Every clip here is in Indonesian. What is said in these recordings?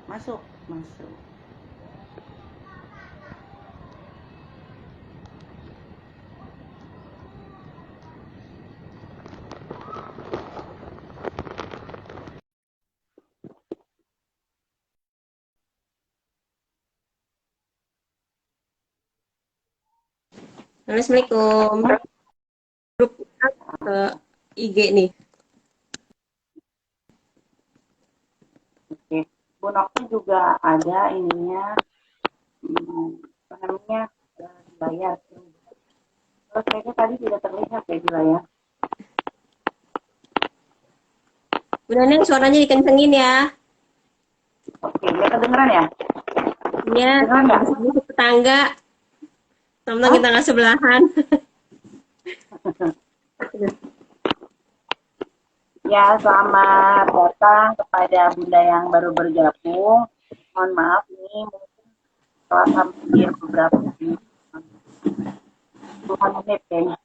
Masuk, masuk. Assalamualaikum. Grup ke IG nih. Oke. Bu Nokti juga ada ininya, apa namanya, di layar. Terus kayaknya tadi tidak terlihat ya di layar. Bu Neneng suaranya dikencengin ya. Oke, nggak kedengeran ya? Iya, Kedengeran nggak? habis ini tetangga. Sama Hah? kita nggak sebelahan. Ya, selamat datang kepada Bunda yang baru bergabung. Mohon maaf nih, mungkin setelah hampir beberapa menit, puluhan menit kayaknya.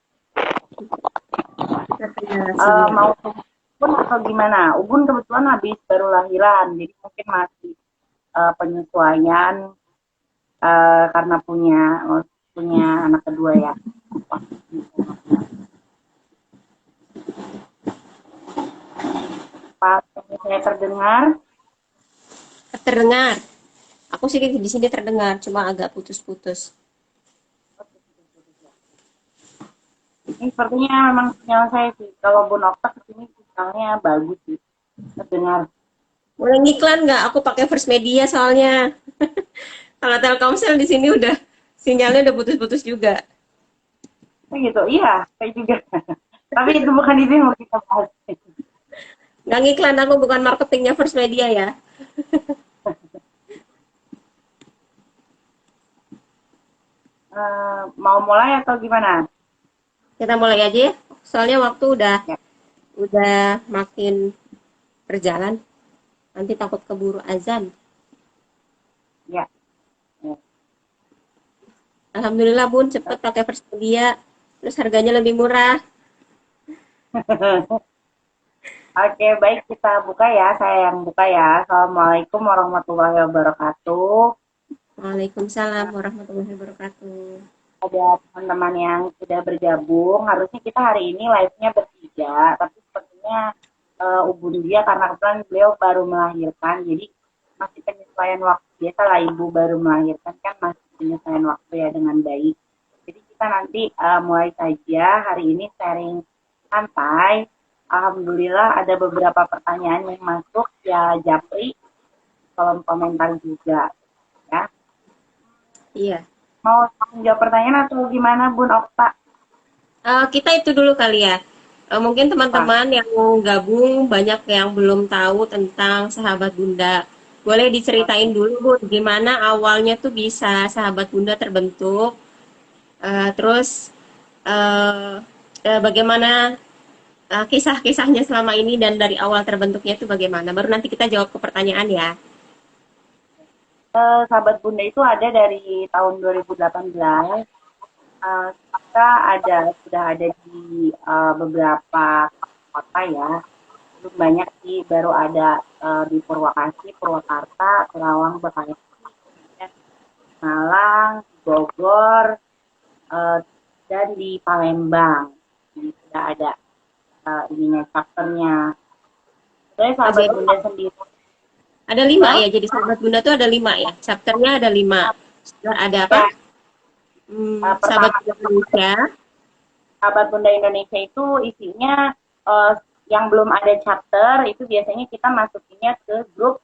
Katanya sinyal. Mau Ubun atau gimana? Ubun kebetulan habis baru lahiran, jadi mungkin masih penyesuaian karena punya punya anak kedua ya. Pas saya terdengar, Terdengar. Aku sih di sini terdengar, cuma agak putus-putus. ini sepertinya memang sinyal saya sih. Kalau Bu Okta kesini sinyalnya bagus sih, terdengar. Boleh ngiklan nggak? Aku pakai First Media soalnya. Kalau Telkomsel di sini udah sinyalnya udah putus-putus juga. Kayak gitu, iya, saya juga. Tapi itu bukan itu yang mau kita bahas. Nggak ngiklan, aku bukan marketingnya First Media ya. Mau mulai atau gimana? Kita mulai aja ya. Soalnya waktu Ya, udah makin berjalan. Nanti takut keburu azan. ya. Ya. Alhamdulillah Bun, cepet pakai Persmedia. Terus harganya lebih murah. Oke, baik kita buka ya. Saya yang buka ya. Assalamualaikum warahmatullahi wabarakatuh. Waalaikumsalam warahmatullahi wabarakatuh. Ada teman-teman yang sudah bergabung. Harusnya kita hari ini live-nya bertiga, tapi sepertinya Ubun dia karena kebetulan beliau baru melahirkan, jadi masih penyesuaian waktu. Biasa lah ibu baru melahirkan kan masih penyesuaian waktu ya dengan baik. Jadi kita nanti mulai saja hari ini sharing santai. Alhamdulillah ada beberapa pertanyaan yang masuk ya Japri, kolom komentar juga ya. Iya. Mau jawab pertanyaan atau gimana Bun Okta? Kita itu dulu kali ya. Mungkin Apa? teman-teman yang gabung banyak yang belum tahu tentang Sahabat Bunda. Boleh diceritain Oke. dulu Bu, gimana awalnya tuh bisa Sahabat Bunda terbentuk. Terus eh, bagaimana kisah-kisahnya selama ini dan dari awal terbentuknya itu bagaimana. Baru nanti kita jawab ke pertanyaan ya. Sahabat Bunda itu ada dari tahun 2018. Kita sudah ada di beberapa kota ya. Belum banyak sih, baru ada di Purwakarta, Purwakarta, Kerawang, Bekasi, kemudian Malang, Bogor, eh, dan di Palembang. Ini sudah ada ininya chapternya. Sebenarnya Oh, Sahabat jadi Bunda sendiri, ada 5 Hah? ya. Jadi Sahabat Bunda tuh ada 5 ya. Chapternya ada 5. Ada apa? Ya, Sahabat pertama Bunda Indonesia. Sahabat Bunda Indonesia itu isinya yang belum ada chapter itu biasanya kita masukinnya ke grup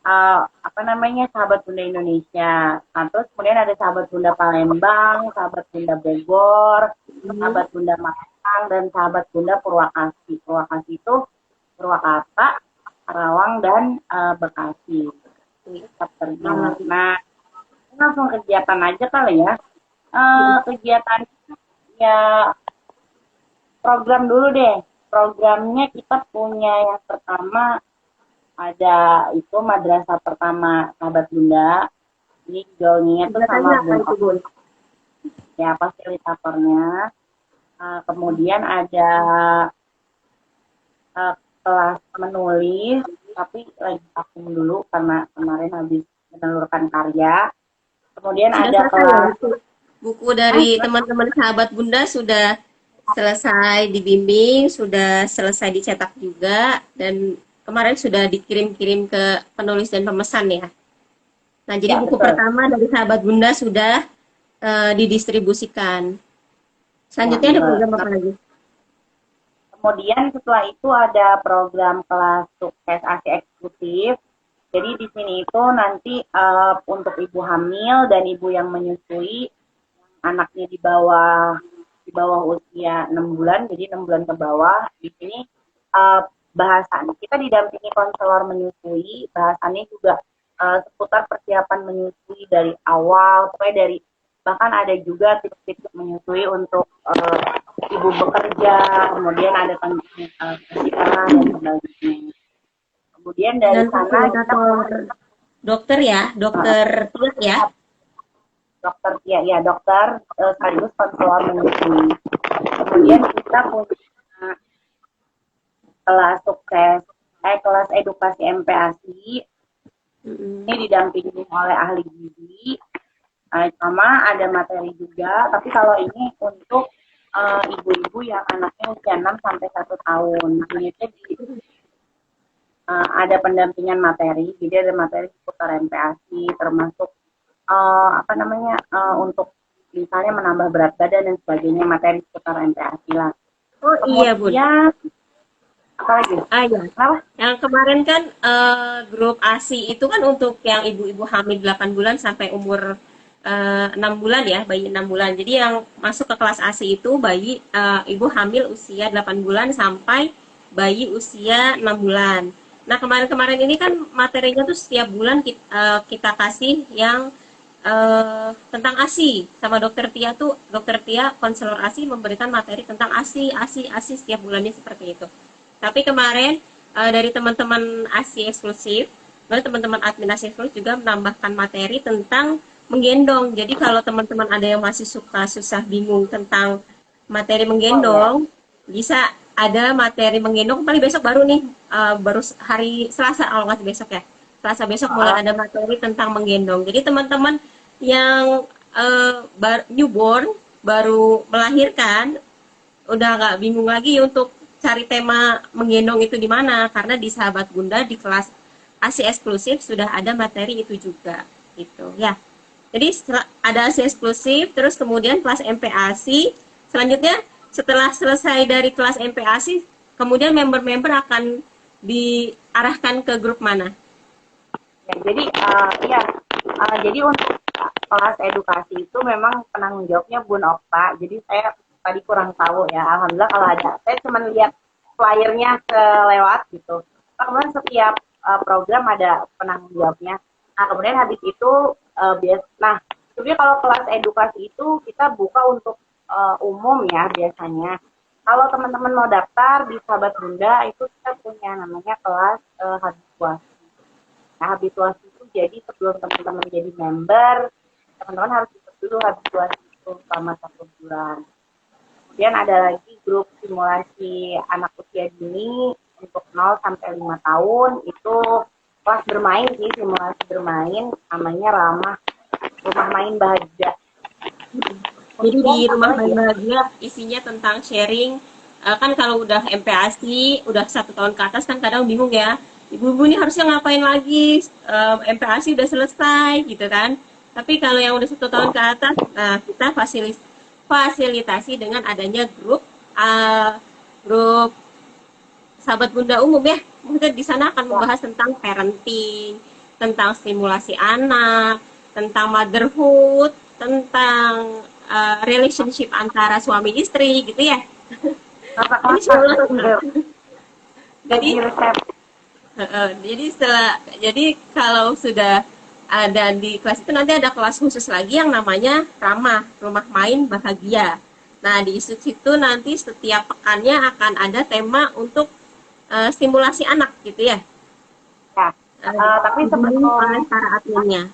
apa namanya Sahabat Bunda Indonesia. Nah, terus kemudian ada Sahabat Bunda Palembang, Sahabat Bunda Bogor, Hmm. Sahabat Bunda Malang, dan Sahabat Bunda Purwakarta. Purwakarta itu Purwakarta, Karawang, dan Bekasi. Itu chapternya. Nah, langsung kegiatan aja kali ya. Kegiatan ya program dulu deh. Programnya kita punya yang pertama ada itu madrasah pertama Sahabat Bunda. Ini joinnya tuh sama Kegiatannya apa Bun itu, Ok Bun? ya fasilitatornya. Kemudian ada kelas menulis, tapi lagi vakum dulu karena kemarin habis menelurkan karya. Kemudian Sudah ada selesai ya kelas, buku dari teman-teman sahabat Bunda sudah selesai dibimbing, sudah selesai dicetak juga, dan kemarin sudah dikirim-kirim ke penulis dan pemesan ya. Nah, jadi ya buku betul. pertama dari sahabat Bunda sudah didistribusikan. Ya, Selanjutnya ada program apa lagi? kemudian setelah itu ada program kelas sukses ASI eksklusif. Jadi di sini itu nanti untuk ibu hamil dan ibu yang menyusui, anaknya di bawah usia 6 bulan, jadi 6 bulan ke bawah. Di sini bahasan kita didampingi konselor menyusui, bahasannya juga seputar persiapan menyusui dari awal, pokoknya dari bahkan ada juga tips-tips menyusui untuk ibu bekerja, kemudian ada keseimbangan dan sebagainya. Kemudian dari Dan sana kita dokter ya, dokter Tia ya. dokter ya dokter sekaligus konselor menyusui. Kemudian kita punya kelas sukses kelas edukasi MPASI. Ini didampingi oleh ahli gizi, sama ada materi juga, tapi kalau ini untuk ibu-ibu yang anaknya usia 6 sampai 1 tahun. Ini ada pendampingan materi, jadi ada materi seputar MPASI, termasuk untuk misalnya menambah berat badan dan sebagainya, materi seputar MPASI lah. Oh iya Bu. Apa lagi? Ya. Kenapa? Yang kemarin kan grup ASI itu kan untuk yang ibu-ibu hamil 8 bulan sampai umur 6 bulan ya, bayi 6 bulan. Jadi yang masuk ke kelas ASI itu bayi ibu hamil usia 8 bulan sampai bayi usia 6 bulan. Nah, kemarin-kemarin ini kan materinya tuh setiap bulan kita kasih yang tentang ASI sama dokter Tia tuh, dokter Tia konselor ASI memberikan materi tentang ASI setiap bulannya seperti itu. Tapi kemarin dari teman-teman ASI eksklusif, lalu teman-teman admin ASI eksklusif juga menambahkan materi tentang menggendong. Jadi kalau teman-teman ada yang masih suka susah bingung tentang materi menggendong, bisa ada materi menggendong. Paling besok baru nih, baru hari Selasa kalau nggak besok ya. Selasa besok mulai ada materi tentang menggendong. Jadi teman-teman yang newborn baru melahirkan udah nggak bingung lagi untuk cari tema menggendong itu di mana, karena di Sahabat Bunda di kelas ASI eksklusif sudah ada materi itu juga gitu ya. Jadi ada ASI eksklusif, terus kemudian kelas MPASI. Selanjutnya setelah selesai dari kelas MPASI, kemudian member-member akan diarahkan ke grup mana? Ya, jadi jadi untuk kelas edukasi itu memang penanggung jawabnya Bun Okta. Jadi saya tadi kurang tahu ya, alhamdulillah kalau ada, saya cuma lihat flyernya kelewat gitu. Kemudian setiap program ada penanggung jawabnya. Nah kemudian habis itu sebenarnya kalau kelas edukasi itu kita buka untuk umum ya biasanya. Kalau teman-teman mau daftar di Sahabat Bunda itu kita punya namanya kelas habituasi. Nah habituasi itu jadi sebelum teman-teman jadi member, teman-teman harus ikut dulu habituasi itu selama 1 bulan. Kemudian ada lagi grup simulasi anak usia dini untuk 0 sampai 5 tahun, itu kelas bermain sih, simulasi bermain, namanya rumah main bahagia. Jadi di rumah main bahagia isinya tentang sharing, kan kalau udah MPASI, udah 1 tahun ke atas kan kadang bingung ya, ibu-ibu ini harusnya ngapain lagi, MPASI udah selesai gitu kan. Tapi kalau yang udah 1 tahun ke atas, nah kita fasilitasi dengan adanya grup Sahabat Bunda umum ya. Maksudnya di sana akan membahas tentang parenting, tentang stimulasi anak, tentang motherhood, tentang relationship antara suami istri gitu ya. Jadi kalau sudah ada di kelas itu nanti ada kelas khusus lagi yang namanya rumah main bahagia. Nah di situ nanti setiap pekannya akan ada tema untuk stimulasi anak gitu ya. Tapi sebelum para adminnya.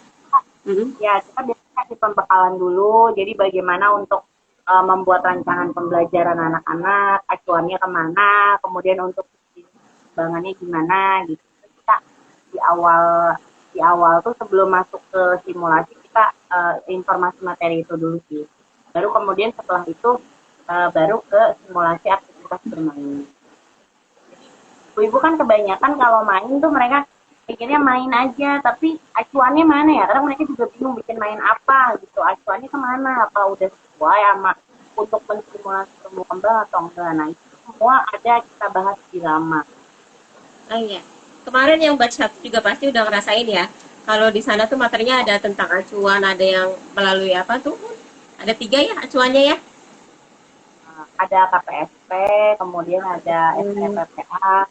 Ya kita biasanya kasih pembekalan dulu. Jadi bagaimana untuk membuat rancangan pembelajaran anak-anak, acuannya kemana, kemudian untuk perkembangannya gimana gitu. Kita di awal tuh sebelum masuk ke simulasi kita informasi materi itu dulu sih. Baru kemudian setelah itu baru ke simulasi aktivitas bermain. Ibu-ibu kan kebanyakan kalau main tuh mereka pikirnya main aja, tapi acuannya mana ya? Karena mereka juga bingung bikin main apa gitu. Acuannya kemana? Apa udah sesuai sama untuk menstimulasi tumbuh kembang atau enggak? Nah itu semua ada kita bahas di Rama. Oh iya. Kemarin yang batch 1 juga pasti udah ngerasain ya. Kalau di sana tuh materinya ada tentang acuan, ada yang melalui apa tuh? Ada 3 ya acuannya ya? Ada KPSP, kemudian ada Hmm. STPPA,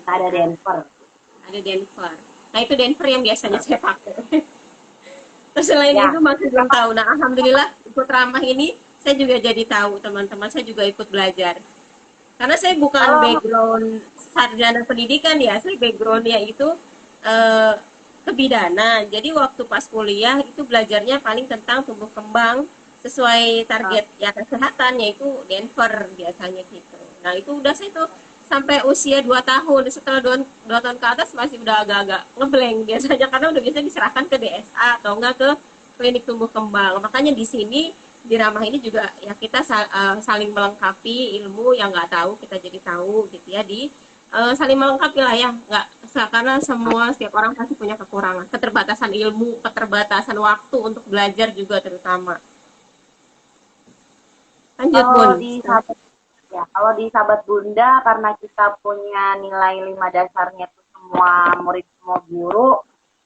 ada Denver. Ada Denver. Nah itu Denver yang biasanya saya pakai. Terus selain Ya, itu masih belum tahu. Nah alhamdulillah ikut ramah ini saya juga jadi tahu teman-teman saya juga ikut belajar. Karena saya bukan kalau background sarjana pendidikan ya, saya backgroundnya itu eh, kebidanan. Jadi waktu pas kuliah itu belajarnya paling tentang tumbuh kembang sesuai target ya kesehatan yaitu Denver biasanya gitu. Nah itu udah saya tuh sampai usia 2 tahun, setelah 2 tahun ke atas masih udah agak-agak ngeblank biasanya karena udah biasa diserahkan ke DSA atau enggak ke klinik tumbuh kembang. Makanya di sini di ramah ini juga ya kita saling melengkapi ilmu yang nggak tahu kita jadi tahu gitu ya di saling melengkapi lah ya nggak karena semua setiap orang pasti punya kekurangan keterbatasan ilmu keterbatasan waktu untuk belajar juga terutama lanjut kalau Bun. di sahabat ya, kalau di sahabat Bunda karena kita punya nilai 5 dasarnya itu semua murid semua guru,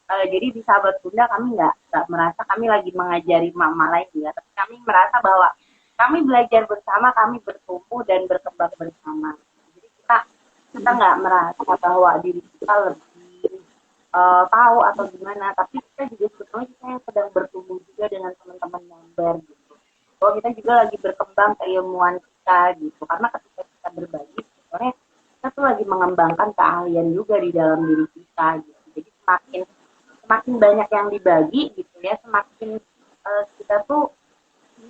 jadi di sahabat Bunda kami nggak merasa kami lagi mengajari mama lain ya, tapi kami merasa bahwa kami belajar bersama, kami bertumbuh dan berkembang bersama. Jadi kita nggak merasa bahwa diri kita lebih tahu atau gimana, tapi kita juga sebetulnya kita yang sedang bertumbuh juga dengan teman-teman member gitu. Bahwa kita juga lagi berkembang keilmuan kita gitu, karena ketika kita berbagi sebenarnya kita tuh lagi mengembangkan keahlian juga di dalam diri kita gitu. Jadi semakin banyak yang dibagi gitu ya, semakin kita tuh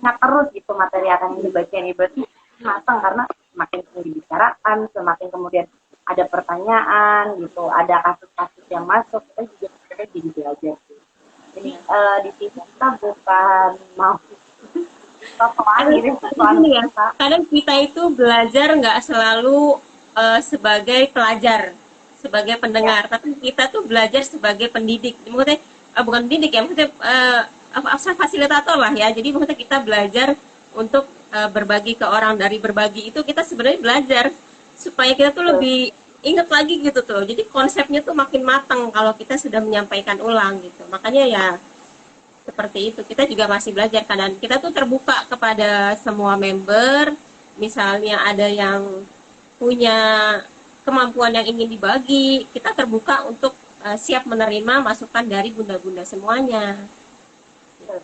ingat terus gitu materi akan yang dibaca ini, berarti matang karena semakin sering dibicarakan, semakin kemudian ada pertanyaan gitu, ada kasus-kasus yang masuk, kita juga sebenarnya jadi belajar sih. Jadi di sini kita bukan mau soal Karena gitu, soal gini ya, kita. kadang kita itu belajar nggak selalu sebagai pelajar, sebagai Ya, pendengar, tapi kita tuh belajar sebagai pendidik. Maksudnya bukan pendidik ya, maksudnya fasilitator lah ya. Jadi maksudnya kita belajar untuk berbagi ke orang dari berbagi itu kita sebenarnya belajar supaya kita tuh betul. lebih ingat lagi gitu tuh. Jadi konsepnya tuh makin matang kalau kita sudah menyampaikan ulang gitu. Makanya ya seperti itu kita juga masih belajar kan kita tuh terbuka kepada semua member misalnya ada yang punya kemampuan yang ingin dibagi kita terbuka untuk siap menerima masukan dari bunda-bunda semuanya. Betul.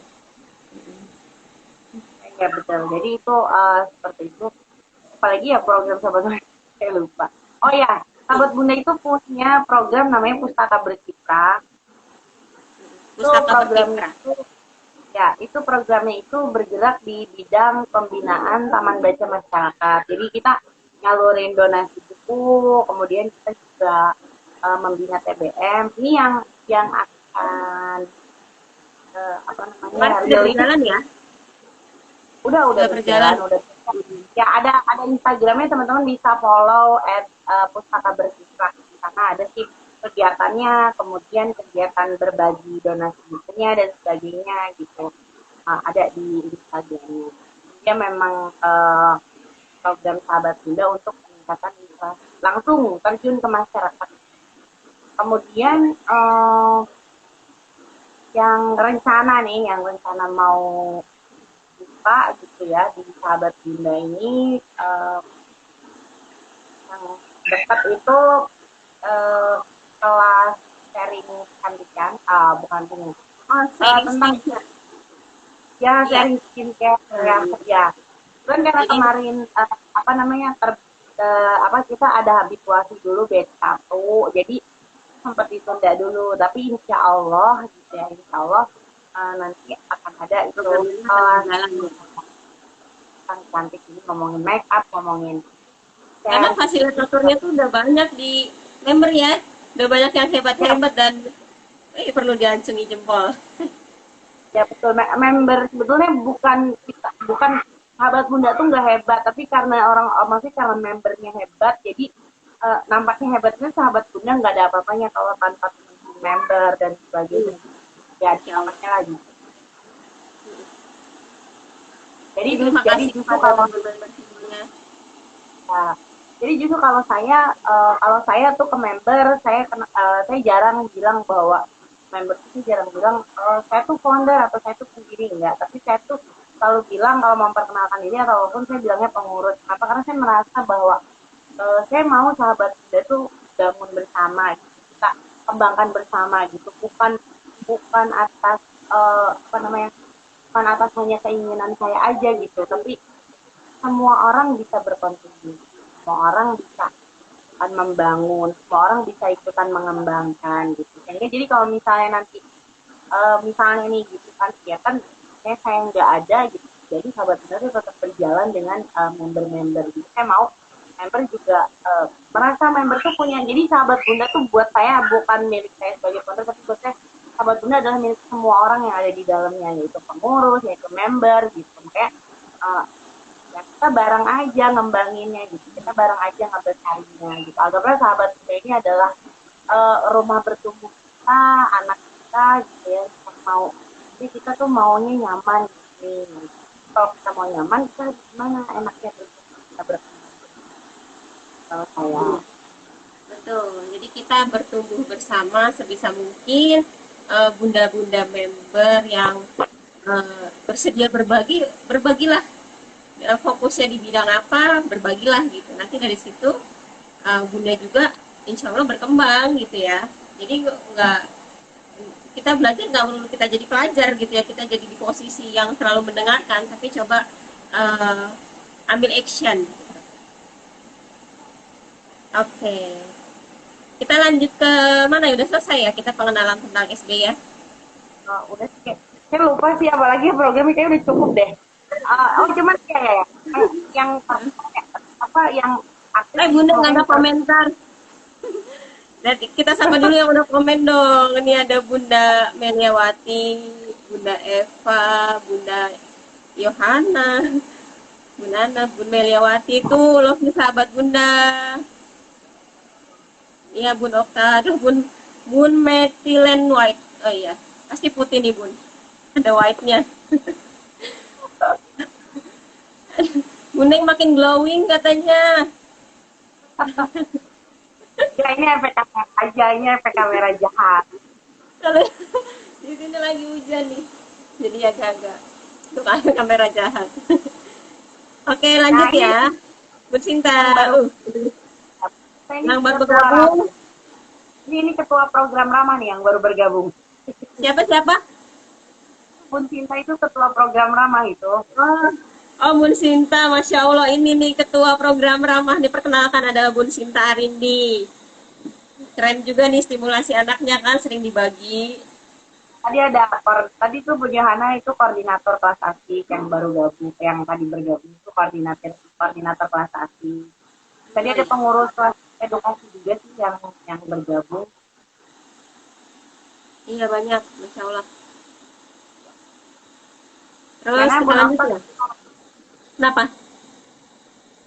Ya betul. Jadi itu seperti itu. Apalagi ya program sahabat Bunda, saya lupa. Oh ya, sahabat Bunda itu punya program namanya Pustaka Bercitra. Itu Pustaka programnya Bercitra. itu ya, itu programnya itu bergerak di bidang pembinaan taman baca masyarakat. Jadi kita nyalurin donasi buku, kemudian kita juga membina TBM. Ini yang akan apa namanya Kemarin sudah rilis. berjalan ya. Udah Sudah berjalan. berjalan, udah. Ya ada Instagramnya, teman-teman bisa follow @pustaka bercitra. Karena ada sih kegiatannya, kemudian kegiatan berbagi donasi bukunya dan sebagainya gitu. Ada di Instagramnya. Dia memang program sahabat Bunda untuk peningkatan literasi langsung terjun ke masyarakat. Kemudian yang rencana mau buka gitu ya di sahabat Bunda ini yang dekat itu kelas sharing kecantikan, bukan ini, Oh, sharing tentang skincare. ya Iya. sharing skincare ya ya. Kan karena Jadi kemarin apa namanya apa kita ada habituasi dulu batch 1, jadi sempat ditunda dulu, tapi insya Allah gitu ya, insya Allah nanti akan ada itu program ini akan berjalan ya. cantik ini, ngomongin make up, ngomongin Karena care gitu. fasilitatornya tuh udah banyak di member ya. Udah banyak yang hebat-hebat dan perlu diacungi jempol. Ya betul, member sebetulnya bukan sahabat bunda tuh nggak hebat, tapi karena maksudnya karena membernya hebat, jadi nampaknya hebatnya sahabat bunda nggak ada apa-apanya kalau tanpa member dan sebagainya. Ya, Insya Allah. namanya lagi. Jadi Terima jadi kasih justru kepada kalau member-member semuanya. ya, jadi justru kalau saya tuh ke member, saya jarang bilang bahwa member itu jarang bilang saya tuh founder atau saya tuh pendiri enggak, tapi saya tuh selalu bilang kalau memperkenalkan diri ataupun saya bilangnya pengurus. Kenapa? Karena saya merasa bahwa saya mau sahabat kita tuh bangun bersama, gitu. Kita kembangkan bersama gitu, bukan bukan atas apa namanya, bukan atas hanya keinginan saya aja gitu, tapi semua orang bisa berkontribusi, semua orang bisa akan membangun, semua orang bisa ikutan mengembangkan gitu. Sehingga jadi kalau misalnya nanti misalnya nih gitu kan, ya kan saya nggak ada gitu. Jadi sahabat benar itu tetap berjalan dengan member-member gitu. Saya mau member juga merasa member tuh punya. Jadi sahabat bunda tuh buat saya bukan milik saya sebagai founder, tapi buat saya sahabat bunda adalah milik semua orang yang ada di dalamnya, yaitu pengurus, yaitu member gitu. Makanya uh, ya kita bareng aja ngembanginnya gitu, kita bareng aja ngebesarinnya gitu. Anggaplah sahabat kita ini adalah rumah bertumbuh kita, anak kita gitu ya, kita mau, jadi kita tuh maunya nyaman gitu. Kalau kita mau nyaman, kita gimana enaknya bertumbuh, kita berkembang. Kalau saya Betul. Jadi kita bertumbuh bersama sebisa mungkin, bunda-bunda member yang bersedia berbagi, berbagilah. Fokusnya di bidang apa, berbagilah gitu. Nanti dari situ bunda juga insya Allah berkembang gitu ya. Jadi nggak, kita belajar nggak perlu kita jadi pelajar gitu ya, kita jadi di posisi yang selalu mendengarkan, tapi coba uh, ambil action. Oke, kita lanjut ke mana ya, udah selesai ya kita pengenalan tentang SB ya. udah sih kayak, saya lupa sih apalagi programnya kayak udah cukup deh. Oh cuman ya, yang apa yang aktif di Bunda nggak ada komentar. komentar. Dan kita sama dulu yang udah komen dong. Ini ada Bunda Meliawati, Bunda Eva, Bunda Yohana, Bunda Ana, Bunda Meliawati itu loh nih sahabat Bunda. Iya Bun Okta, aduh Bun Methylene White. Oh iya, pasti putih nih Bun. Ada white-nya. Bunda yang makin glowing katanya. Ya ini efek kamera aja, ini efek kamera jahat. Kalau di sini lagi hujan nih, jadi agak-agak untuk kamera jahat. Oke, lanjut Nah ini ya. Bu Sinta, yang baru, ini yang baru ketua ramah. bergabung. Ini ketua program ramah nih yang baru bergabung. Siapa? Bun Sinta itu ketua program ramah itu. Oh, oh Bun Sinta, Masya Allah. Ini nih ketua program ramah. Diperkenalkan adalah Bun Sinta Arindi. Keren juga nih stimulasi anaknya kan, sering dibagi. Tadi tuh Bu Johana itu koordinator kelas asik yang baru gabung, yang tadi bergabung itu koordinator kelas asik. Tadi ada pengurus kelas edukasi juga sih yang bergabung. Iya banyak, Masya Allah. Terus Gimana Bu kita lanjut Nokta? ya. Kenapa?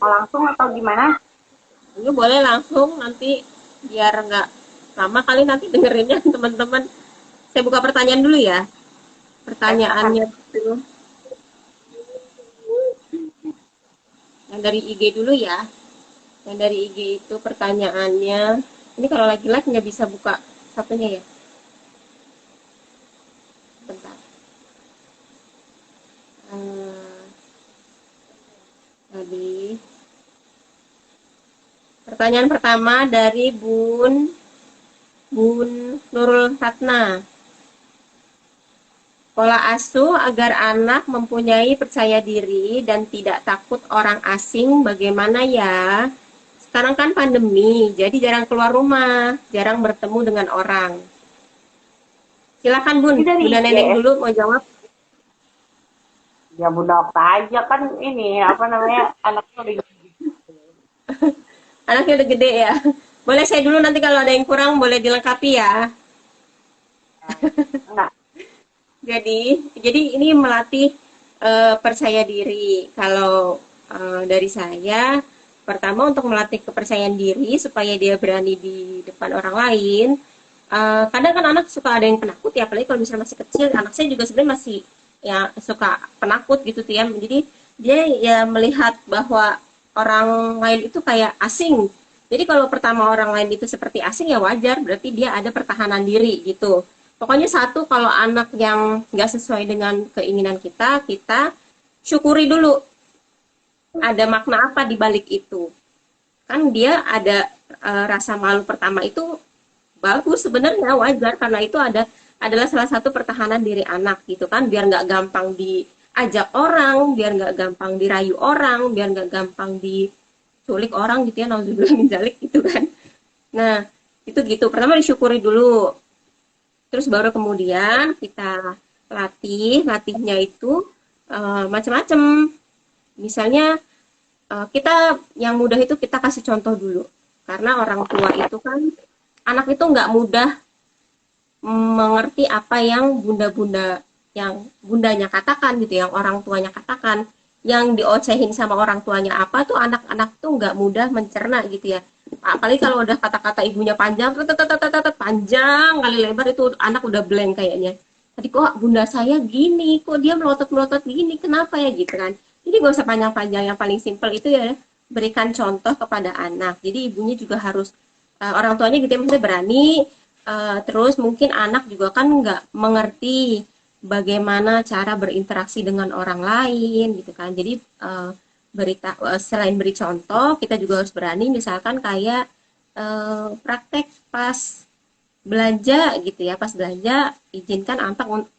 Mau langsung atau gimana? Ini boleh langsung nanti biar nggak lama kali nanti dengerinnya teman-teman. Saya buka pertanyaan dulu ya. Pertanyaannya itu yang dari IG dulu ya. Yang dari IG itu pertanyaannya. Ini kalau lagi live nggak bisa buka satunya ya. Bentar. Tadi pertanyaan pertama dari Bun Nurul Ratna. Pola asuh agar anak mempunyai percaya diri dan tidak takut orang asing bagaimana ya? Sekarang kan pandemi, jadi jarang keluar rumah, jarang bertemu dengan orang. Silakan Bun, Ini dari Bunda IG. Neneng dulu mau jawab. Ya Bu Nokta aja kan ini apa namanya anaknya udah gitu. Anaknya udah gede ya. Boleh saya dulu, nanti kalau ada yang kurang boleh dilengkapi ya. Enggak. Jadi ini melatih percaya diri. Kalau dari saya, pertama untuk melatih kepercayaan diri supaya dia berani di depan orang lain. Kadang kan anak suka ada yang penakut ya, apalagi kalau misalnya masih kecil. Anak saya juga sebenarnya masih ya suka penakut gitu tuh ya. Jadi dia ya melihat bahwa orang lain itu kayak asing. Jadi kalau pertama orang lain itu seperti asing ya wajar, berarti dia ada pertahanan diri gitu. Pokoknya satu, kalau anak yang nggak sesuai dengan keinginan kita, kita syukuri dulu ada makna apa di balik itu. Kan dia ada rasa malu pertama itu bagus sebenarnya, wajar, karena itu adalah salah satu pertahanan diri anak gitu kan, biar nggak gampang diajak orang, biar nggak gampang dirayu orang, biar nggak gampang diculik orang gitu ya, nauzubillah min dzalik gitu kan. Nah, itu gitu. Pertama disyukuri dulu. Terus baru kemudian kita latihnya itu macam-macam. Misalnya kita yang mudah itu kita kasih contoh dulu. Karena orang tua itu kan, anak itu nggak mudah mengerti apa yang bundanya katakan gitu, yang orang tuanya katakan, yang diocehin sama orang tuanya apa tuh anak-anak tuh nggak mudah mencerna gitu ya. Apalagi kalau udah kata-kata ibunya panjang, panjang kali lebar, itu anak udah blank kayaknya. Tadi kok bunda saya gini, kok dia melotot-melotot gini, kenapa ya gitu kan. Jadi nggak usah panjang-panjang, yang paling simpel itu ya berikan contoh kepada anak. Jadi ibunya juga harus, orang tuanya gitu ya, maksudnya berani. Terus mungkin anak juga kan nggak mengerti bagaimana cara berinteraksi dengan orang lain gitu kan. Jadi selain beri contoh, kita juga harus berani, misalkan kayak praktek pas belanja gitu ya, pas belanja izinkan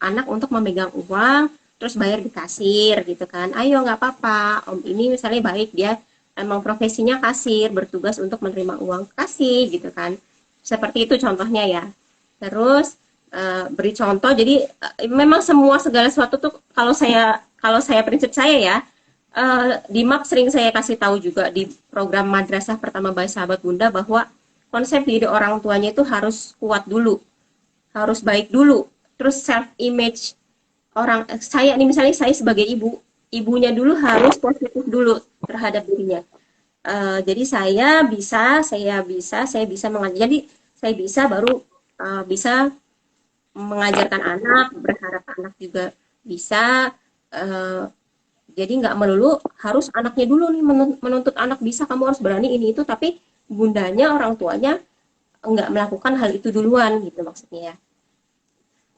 anak untuk memegang uang, terus bayar di kasir gitu kan. Ayo nggak apa-apa, om ini misalnya baik, dia emang profesinya kasir, bertugas untuk menerima uang, kasih gitu kan. Seperti itu contohnya ya. Terus beri contoh. Jadi memang segala sesuatu tuh, kalau saya prinsip saya ya, di MAP sering saya kasih tahu juga di program Madrasah Pertama Baik Sahabat Bunda, bahwa konsep diri orang tuanya itu harus kuat dulu, harus baik dulu. Terus self image orang, saya nih misalnya, saya sebagai ibunya dulu harus positif dulu terhadap dirinya. Jadi saya bisa mengajar. Jadi saya bisa baru bisa mengajarkan anak, berharap anak juga bisa. Jadi nggak melulu harus anaknya dulu nih menuntut anak bisa, kamu harus berani ini itu, tapi bundanya, orang tuanya nggak melakukan hal itu duluan gitu maksudnya ya.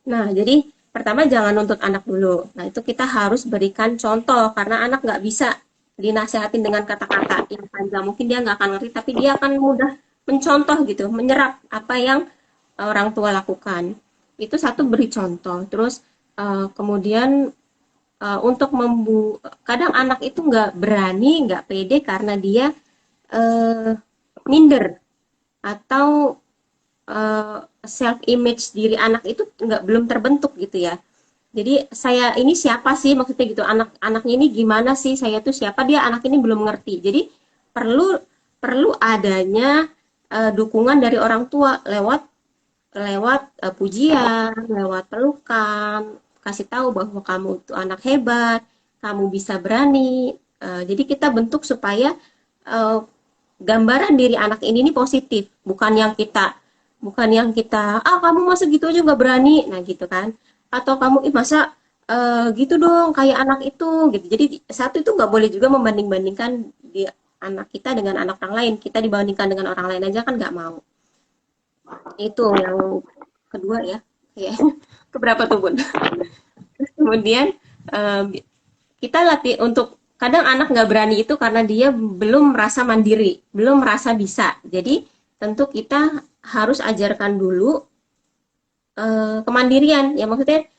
Nah, jadi pertama jangan nuntut anak dulu. Nah, itu kita harus berikan contoh, karena anak nggak bisa dinasehatin dengan kata-kata yang panjang. Mungkin dia nggak akan ngerti, tapi dia akan mudah mencontoh gitu, menyerap apa yang orang tua lakukan. Itu satu, beri contoh. Terus kemudian untuk kadang anak itu nggak berani, nggak pede karena dia minder, atau self image diri anak itu belum terbentuk gitu ya. Jadi saya ini siapa sih, maksudnya gitu, anaknya ini gimana sih, saya tuh siapa, dia anak ini belum ngerti. Jadi perlu adanya dukungan dari orang tua lewat pujian, lewat pelukan, kasih tahu bahwa kamu itu anak hebat, kamu bisa berani. Jadi kita bentuk supaya gambaran diri anak ini positif, bukan yang kita kamu masa gitu aja nggak berani, nah gitu kan, atau kamu masa gitu dong kayak anak itu gitu. Jadi satu, itu nggak boleh juga membanding-bandingkan di anak kita dengan anak orang lain. Kita dibandingkan dengan orang lain aja kan nggak mau. Itu yang kedua ya. Keberapa tuh Bun? Kemudian kita latih untuk, kadang anak nggak berani itu karena dia belum merasa mandiri, belum merasa bisa. Jadi tentu kita harus ajarkan dulu kemandirian. Ya maksudnya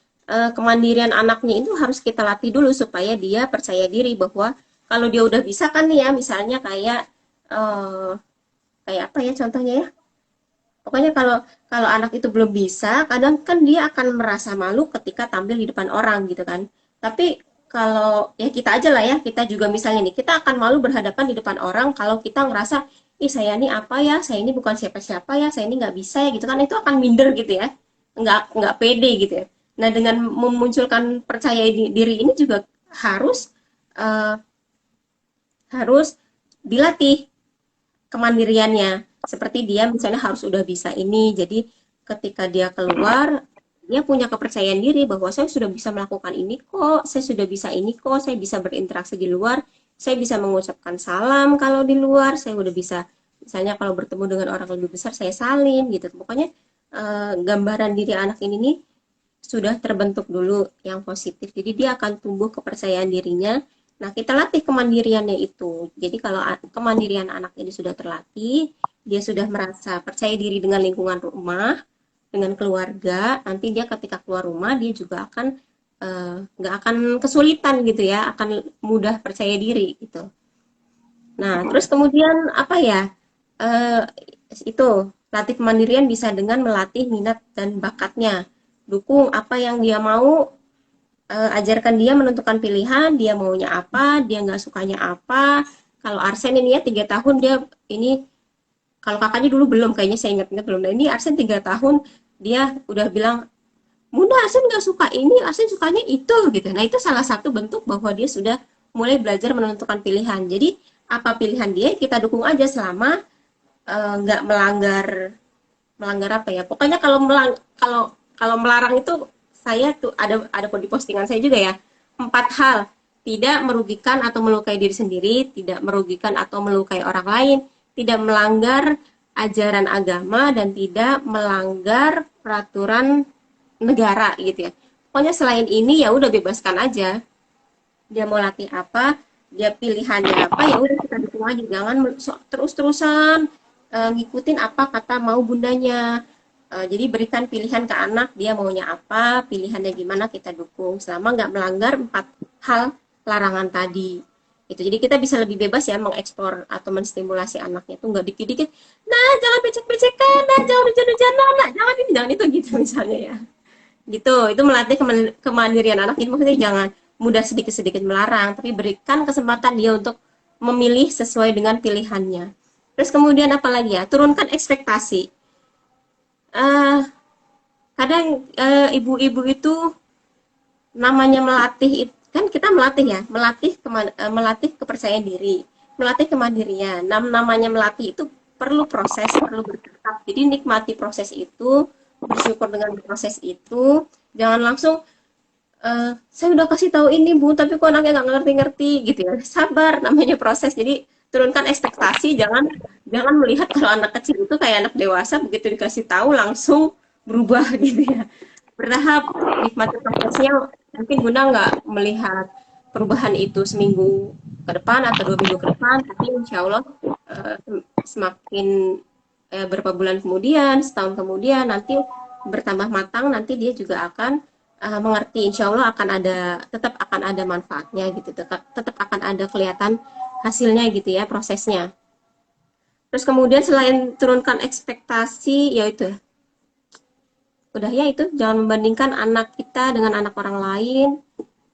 kemandirian anaknya itu harus kita latih dulu supaya dia percaya diri bahwa kalau dia udah bisa kan nih ya, misalnya kayak apa ya contohnya ya. Pokoknya kalau anak itu belum bisa, kadang kan dia akan merasa malu ketika tampil di depan orang gitu kan. Tapi kalau ya kita aja lah ya, kita juga misalnya nih, kita akan malu berhadapan di depan orang kalau kita ngerasa ih saya ini apa ya, saya ini bukan siapa-siapa ya, saya ini nggak bisa ya gitu kan, itu akan minder gitu ya, nggak pede gitu ya. Nah dengan memunculkan percaya diri ini juga harus eh, harus dilatih kemandiriannya. Seperti dia misalnya harus udah bisa ini, jadi ketika dia keluar, dia punya kepercayaan diri bahwa saya sudah bisa melakukan ini kok, saya sudah bisa ini kok, saya bisa berinteraksi di luar, saya bisa mengucapkan salam kalau di luar, saya udah bisa, misalnya kalau bertemu dengan orang lebih besar, saya salim gitu. Pokoknya gambaran diri anak ini nih sudah terbentuk dulu yang positif. Jadi dia akan tumbuh kepercayaan dirinya. Nah, kita latih kemandiriannya itu. Jadi kalau kemandirian anak ini sudah terlatih, dia sudah merasa percaya diri dengan lingkungan rumah, dengan keluarga, nanti dia ketika keluar rumah dia juga akan nggak akan kesulitan gitu ya, akan mudah percaya diri gitu. Nah, terus kemudian apa ya? Eh, itu latih kemandirian bisa dengan melatih minat dan bakatnya. Dukung apa yang dia mau, ajarkan dia menentukan pilihan, dia maunya apa, dia nggak sukanya apa. Kalau Arsen ini ya 3 tahun dia ini, kalau kakaknya dulu belum, kayaknya saya ingat-ingat belum. Nah ini Arsen 3 tahun dia udah bilang, Bunda Arsen nggak suka ini, Arsen sukanya itu gitu. Nah itu salah satu bentuk bahwa dia sudah mulai belajar menentukan pilihan. Jadi apa pilihan dia kita dukung aja selama nggak melanggar melanggar apa ya. Pokoknya kalau kalau melarang itu saya tuh ada di postingan saya juga ya. 4 hal: tidak merugikan atau melukai diri sendiri, tidak merugikan atau melukai orang lain, tidak melanggar ajaran agama, dan tidak melanggar peraturan negara gitu ya. Pokoknya selain ini ya udah bebaskan aja. Dia mau latih apa, dia pilihannya apa, ya udah kita dukung aja. Jangan terus-terusan ngikutin apa kata mau bundanya. Jadi berikan pilihan ke anak, dia maunya apa, pilihannya gimana, kita dukung selama nggak melanggar 4 hal larangan tadi. Itu jadi kita bisa lebih bebas ya mengeksplor atau menstimulasi anaknya tuh, nggak dikit-dikit, nah jangan becek-becekan, nah jangan hujan-hujanan, nah jangan ini jangan itu gitu misalnya ya. Gitu, itu melatih kemandirian anak. Jadi maksudnya jangan mudah sedikit-sedikit melarang, tapi berikan kesempatan dia untuk memilih sesuai dengan pilihannya. Terus kemudian apa lagi ya? Turunkan ekspektasi. Uh, Kadang ibu-ibu itu namanya melatih, kan kita melatih ya, melatih kepercayaan diri, melatih kemandirian. Namanya melatih itu perlu proses, perlu bertahap. Jadi nikmati proses itu, bersyukur dengan proses itu, jangan langsung saya udah kasih tahu ini Bu, tapi kok anaknya nggak ngerti-ngerti gitu ya. Sabar, namanya proses. Jadi turunkan ekspektasi, jangan jangan melihat kalau anak kecil itu kayak anak dewasa, begitu dikasih tahu langsung berubah gitu ya. Bertahap, nikmati prosesnya. Mungkin Bunda nggak melihat perubahan itu seminggu ke depan atau 2 minggu ke depan, tapi insya Allah eh, semakin berapa bulan kemudian, setahun kemudian, nanti bertambah matang, nanti dia juga akan mengerti, insya Allah tetap akan ada manfaatnya gitu, tetap akan ada kelihatan hasilnya gitu ya, prosesnya. Terus kemudian selain turunkan ekspektasi, yaitu udah ya itu, jangan membandingkan anak kita dengan anak orang lain,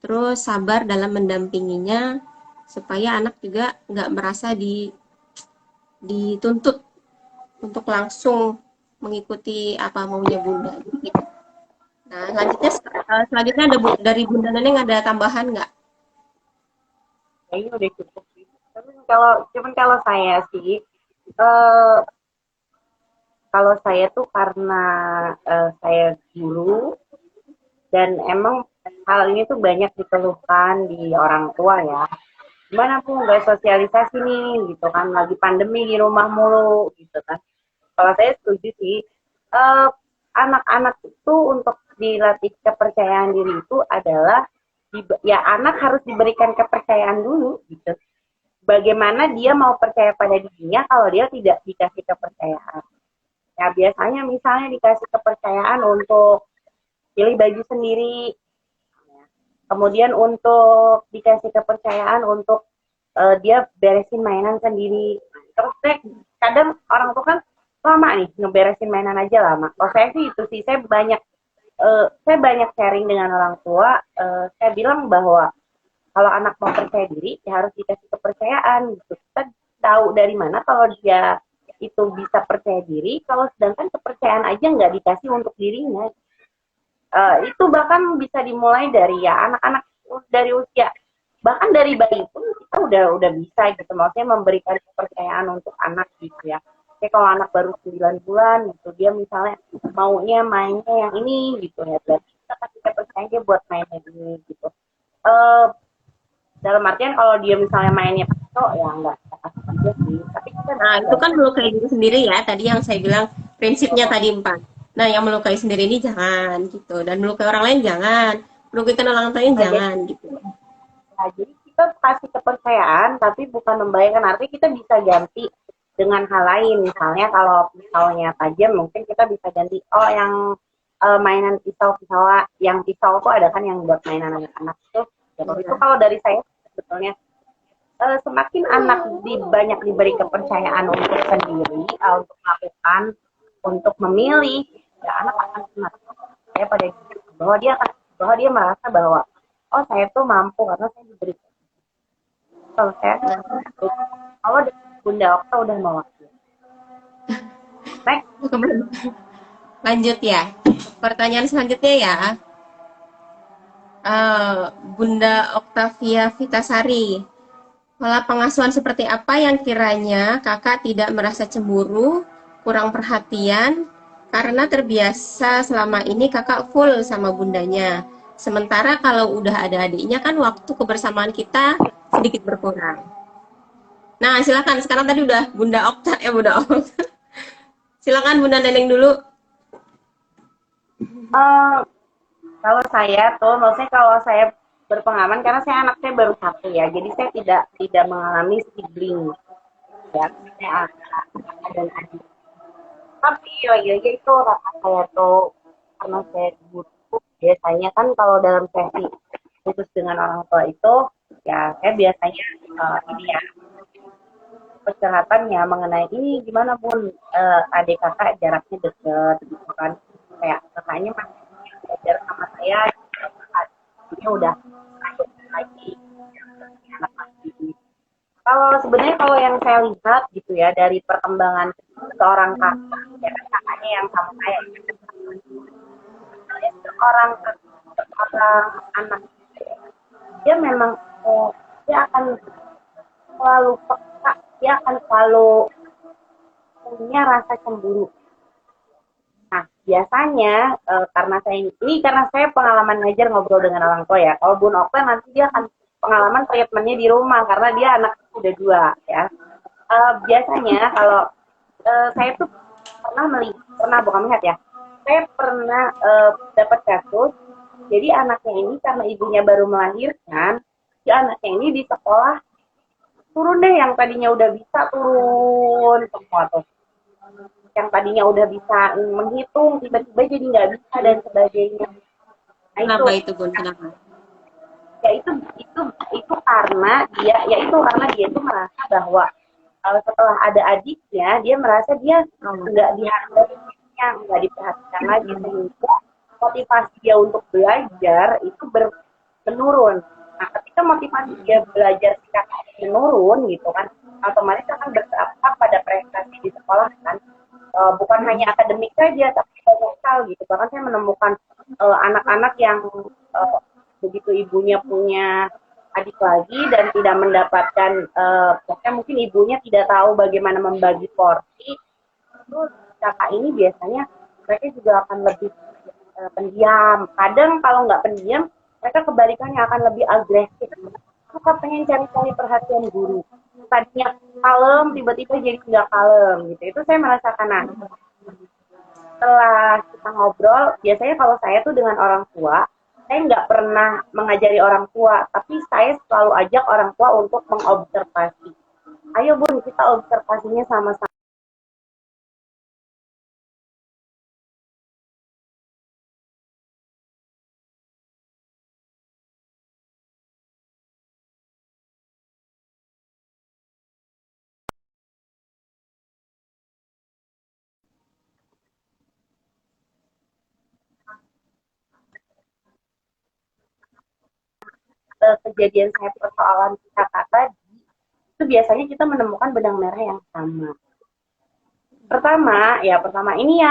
terus sabar dalam mendampinginya, supaya anak juga nggak merasa dituntut untuk langsung mengikuti apa maunya Bunda. Gitu. Nah, selanjutnya ada dari Bunda Neneng ada tambahan nggak? Kayaknya udah cukup sih. Cuman kalau saya sih, eh, kalau saya tuh karena saya guru dan emang hal ini tuh banyak dikeluhkan di orang tua ya. Gimana pun nggak sosialisasi nih gitu kan, lagi pandemi di rumah mulu gitu kan. Kalau saya setuju sih, eh, anak-anak itu untuk dilatih kepercayaan diri itu adalah ya anak harus diberikan kepercayaan dulu gitu. Bagaimana dia mau percaya pada dirinya kalau dia tidak dikasih kepercayaan? Ya biasanya misalnya dikasih kepercayaan untuk pilih baju sendiri, kemudian untuk dikasih kepercayaan untuk dia beresin mainan sendiri. Terus kadang orang tuh kan lama nih ngeberesin mainan aja lama. Kalau saya sih itu sih, saya banyak sharing dengan orang tua. Saya bilang bahwa kalau anak mau percaya diri ya harus dikasih kepercayaan gitu. Kita tahu dari mana kalau dia itu bisa percaya diri, kalau sedangkan kepercayaan aja nggak dikasih untuk dirinya. Itu bahkan bisa dimulai dari ya anak-anak dari usia, bahkan dari bayi pun kita udah bisa gitu, maksudnya memberikan kepercayaan untuk anak gitu ya. Kayak kalau anak baru 9 bulan gitu, dia misalnya maunya mainnya yang ini gitu ya, berarti kita kasih kepercayaan dia buat mainnya ini gitu. Eh, dalam artian kalau dia misalnya mainnya pisau ya enggak kita kasih juga sih, tapi kita Nah, bisa itu kan bantu. melukai diri sendiri ya. Tadi yang saya bilang prinsipnya tadi 4. Nah, yang melukai sendiri ini jangan gitu. Dan melukai orang lain jangan. Merugikan orang lain Jadi, jangan gitu. nah, jadi kita kasih kepercayaan tapi bukan membayangkan, artinya kita bisa ganti dengan hal lain. Misalnya kalau pisaunya tajam mungkin kita bisa ganti, oh yang mainan pisau yang pisau tuh ada kan yang buat mainan anak-anak itu. Ya, itu Iya. kalau dari saya sebetulnya semakin anak banyak diberi kepercayaan untuk sendiri, untuk melakukan, untuk memilih, ya anak akan senang. Saya pada bahwa dia merasa bahwa oh saya tuh mampu karena saya diberi. Kalau saya Nah, kalau dari Bunda Okta udah mewakili. Next. lanjut ya. Pertanyaan selanjutnya ya. Eh, Bunda Oktavia Vitasari. Pola pengasuhan seperti apa yang kiranya kakak tidak merasa cemburu, kurang perhatian, karena terbiasa selama ini kakak full sama bundanya. Sementara kalau udah ada adiknya kan waktu kebersamaan kita sedikit berkurang. Nah, silakan. Sekarang tadi udah Bunda Okta, Bunda Okta. Silakan Bunda Neneng dulu. Uh, kalau saya tuh, maksudnya kalau saya berpengalaman karena saya anaknya baru satu ya, jadi saya tidak mengalami sibling ya, saya ada dan adik. Tapi lagi-lagi itu rasa saya tuh karena saya butuh, biasanya kan kalau dalam sesi putus dengan orang tua itu ya saya biasanya ini ya percakapannya mengenai ini gimana Bun, adik kakak jaraknya deket gitu kan, kayak kakaknya masih belajar sama saya, adiknya udah lagi anak lagi. Kalau sebenarnya kalau yang saya lihat gitu ya dari perkembangan seorang kakak, ya kan kakaknya yang sama saya, seorang seorang anak dia memang dia akan selalu peka, dia akan selalu punya rasa cemburu. Nah, biasanya karena saya pengalaman ngajar ngobrol dengan orang tua ya. Kalau Bun Okta nanti dia akan pengalaman treatmentnya di rumah karena dia anak sudah dua ya. Biasanya kalau saya tuh pernah bukan melihat ya. Saya pernah dapat kasus. Jadi anaknya ini karena ibunya baru melahirkan, si anaknya ini di sekolah turun deh, yang tadinya udah bisa turun semua tuh, yang tadinya udah bisa menghitung tiba-tiba jadi nggak bisa dan sebagainya. Nah itu Kenapa itu Bun? Kenapa? ya itu karena dia itu merasa bahwa setelah ada adiknya dia merasa dia nggak dihargai, nggak diperhatikan lagi, sehingga motivasi dia untuk belajar itu menurun. Nah ketika motivasi dia belajar menurun gitu kan, otomatis akan berdampak pada prestasi di sekolah kan. Bukan hanya akademik saja tapi banyak hal gitu. Bahkan saya menemukan anak-anak yang begitu ibunya punya adik lagi dan tidak mendapatkan, pokoknya mungkin ibunya tidak tahu bagaimana membagi porsi, itu kakak ini biasanya mereka juga akan lebih pendiam. Kadang kalau nggak pendiam, mereka kebalikannya akan lebih agresif. Suka pengen cari-cari perhatian guru. Tadinya kalem, tiba-tiba jadi nggak kalem gitu. Itu saya merasakan. Nah, setelah kita ngobrol, biasanya kalau saya tuh dengan orang tua, saya nggak pernah mengajari orang tua, tapi saya selalu ajak orang tua untuk mengobservasi. Ayo Bun, kita observasinya sama-sama. Kejadian saya persoalan kakak tadi, itu biasanya kita menemukan benang merah yang sama. Pertama ini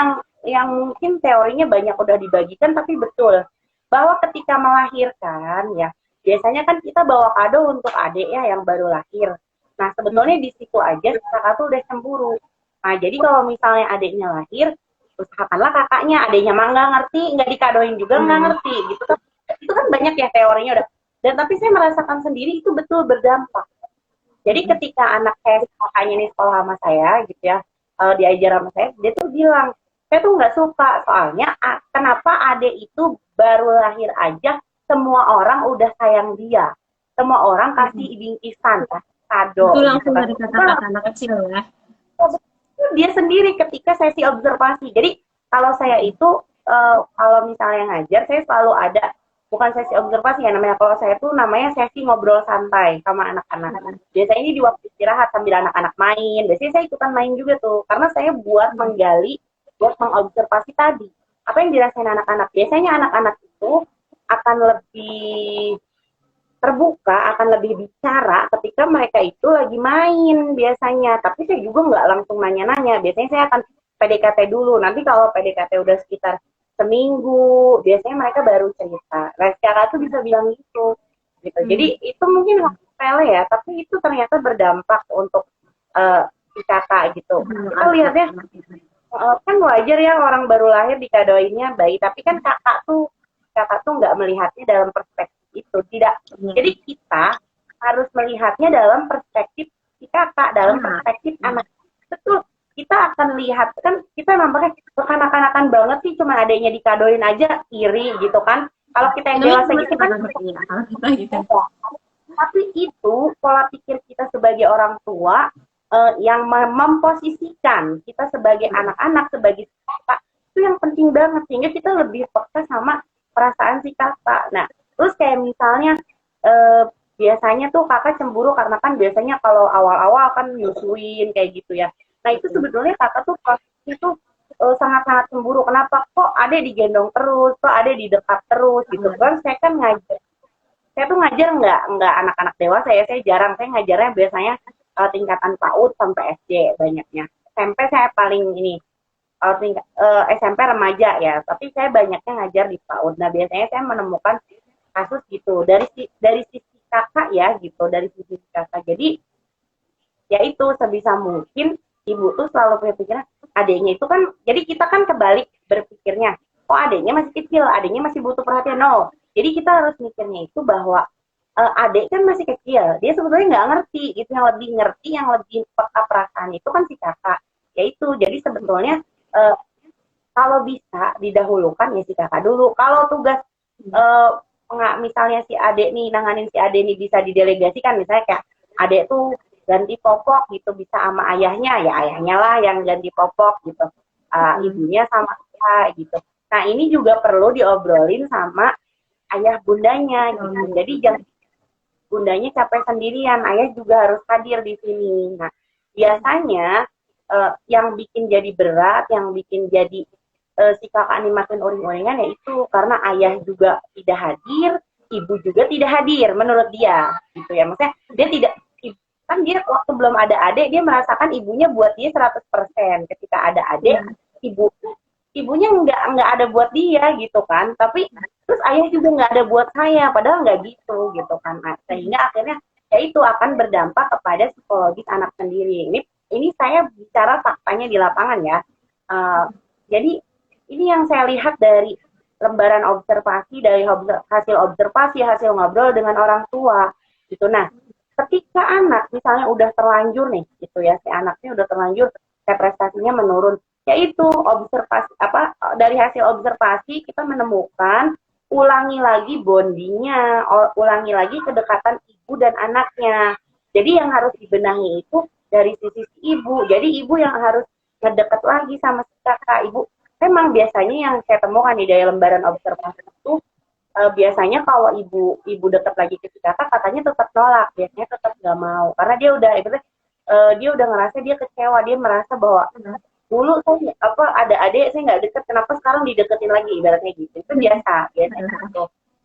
yang mungkin teorinya banyak udah dibagikan, tapi betul bahwa ketika melahirkan ya biasanya kan kita bawa kado untuk adik ya yang baru lahir. Nah sebetulnya di situ aja kakak tuh udah cemburu. Nah jadi kalau misalnya adiknya lahir, usahakanlah kakaknya, adiknya mah nggak ngerti, nggak dikadoin juga nggak ngerti gitu kan. Itu kan banyak ya teorinya udah. Dan tapi saya merasakan sendiri itu betul berdampak. Jadi ketika anak saya kakaknya nih sekolah sama saya gitu ya, diajar sama saya, dia tuh bilang, saya tuh nggak suka soalnya kenapa adik itu baru lahir aja semua orang udah sayang dia, semua orang kasih bingkisan, kado. Itu langsung dari kata-kata anak kecil ya. Dia sendiri ketika sesi observasi. Jadi kalau saya itu kalau misalnya ngajar, saya selalu ada bukan sesi observasi ya namanya. Kalau saya tuh namanya sesi ngobrol santai sama anak-anak. Biasanya ini di waktu istirahat sambil anak-anak main. Biasanya saya ikutan main juga tuh, karena saya buat menggali, buat mengobservasi tadi apa yang dirasain anak-anak. Biasanya anak-anak itu akan lebih terbuka, akan lebih bicara ketika mereka itu lagi main biasanya. Tapi saya juga nggak langsung nanya-nanya. Biasanya saya akan PDKT dulu. Nanti kalau PDKT udah sekitar seminggu, biasanya mereka baru cerita. Nah, kakak tuh bisa bilang gitu. Jadi itu mungkin sepele ya, tapi itu ternyata berdampak untuk si kakak gitu. Kita lihatnya kan wajar ya orang baru lahir dikadoinnya bayi, tapi kan kakak tuh nggak melihatnya dalam perspektif itu, tidak. Jadi kita harus melihatnya dalam perspektif si kakak, dalam perspektif anak. Betul, kita akan lihat kan kita nampaknya kekanak-kanakan banget sih, cuma adanya dikadoin aja iri gitu kan. Kalau kita yang dewasa gitu kan, tapi itu pola pikir kita sebagai orang tua yang memposisikan kita sebagai anak-anak, sebagai kakak, itu yang penting banget, sehingga kita lebih peka sama perasaan si kakak. Nah, terus kayak misalnya biasanya tuh kakak cemburu karena kan biasanya kalau awal-awal kan nyusuin kayak gitu ya. Nah itu sebetulnya kakak tuh pasti tuh sangat-sangat cemburu. Kenapa kok ada digendong terus, kok ada di dekat terus gitu kan? Saya kan ngajar, saya tuh ngajar nggak anak-anak dewasa ya. Saya jarang, saya ngajarnya biasanya tingkatan PAUD sampai SD banyaknya. SMP saya paling ini SMP remaja ya, tapi saya banyaknya ngajar di PAUD. Nah biasanya saya menemukan kasus gitu dari sisi kakak ya gitu, dari sisi kakak. Jadi ya itu sebisa mungkin ibu tuh selalu berpikiran adiknya itu kan, jadi kita kan kebalik berpikirnya, oh adiknya masih kecil, adiknya masih butuh perhatian. No, jadi kita harus mikirnya itu bahwa adik kan masih kecil, dia sebetulnya nggak ngerti gitu, yang lebih ngerti, yang lebih peka perasaan itu kan si kakak. Yaitu jadi sebetulnya kalau bisa didahulukan ya si kakak dulu. Kalau tugas misalnya si adik nih, nanganin si adik nih bisa didelegasikan, misalnya kayak adik tuh ganti popok gitu, bisa sama ayahnya, ya ayahnya lah yang ganti popok gitu, ibunya sama saya gitu. Nah ini juga perlu diobrolin sama ayah bundanya gitu. Jadi jangan bundanya capek sendirian, ayah juga harus hadir di sini. Nah biasanya yang bikin jadi berat, yang bikin jadi si kakak ini makin uring-uringan yaitu karena ayah juga tidak hadir, ibu juga tidak hadir menurut dia gitu ya. Maksudnya dia tidak, kan dia waktu belum ada adik dia merasakan ibunya buat dia 100%. Ketika ada adik, ibunya nggak ada buat dia gitu kan. Tapi terus ayah juga nggak ada buat saya, padahal nggak gitu kan. Nah, sehingga akhirnya ya itu akan berdampak kepada psikologis anak sendiri. Ini saya bicara faktanya di lapangan ya. Jadi ini yang saya lihat dari lembaran observasi, dari hasil observasi, hasil ngobrol dengan orang tua gitu. Nah, ketika anak misalnya udah terlanjur nih gitu ya, si anaknya udah terlanjur kayak prestasinya menurun, yaitu observasi dari hasil observasi kita menemukan ulangi lagi bondingnya, ulangi lagi kedekatan ibu dan anaknya. Jadi yang harus dibenahi itu dari sisi ibu. Jadi ibu yang harus ngedeket lagi sama si kakak. Ibu memang biasanya yang saya temukan di dalam lembaran observasi itu biasanya kalau ibu deket lagi ke si kakak, katanya tetap nolak, biasanya tetap nggak mau, karena dia udah ngerasa dia kecewa, dia merasa bahwa dulu saya ada adik saya nggak deket, kenapa sekarang dideketin lagi, ibaratnya gitu. Itu biasa gitu.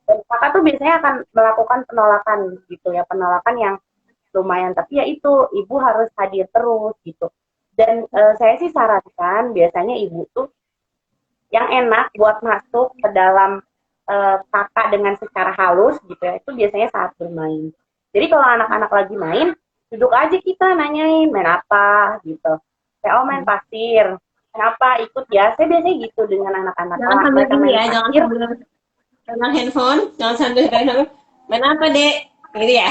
Dan kakak tuh biasanya akan melakukan penolakan gitu ya, penolakan yang lumayan, tapi ya itu ibu harus hadir terus gitu. Dan saya sih sarankan biasanya ibu tuh yang enak buat masuk ke dalam kakak dengan secara halus gitu ya, itu biasanya saat bermain. Jadi kalau anak-anak lagi main, duduk aja kita nanyain main apa gitu. Kayak oh main pasir, kenapa ikut ya? Saya biasanya gitu dengan anak-anak. Jangan Kalau sambil mereka gini main ya, jangan pasir, sambil pegang handphone, jangan sambil pegang handphone. Main apa, Dek? Gitu ya.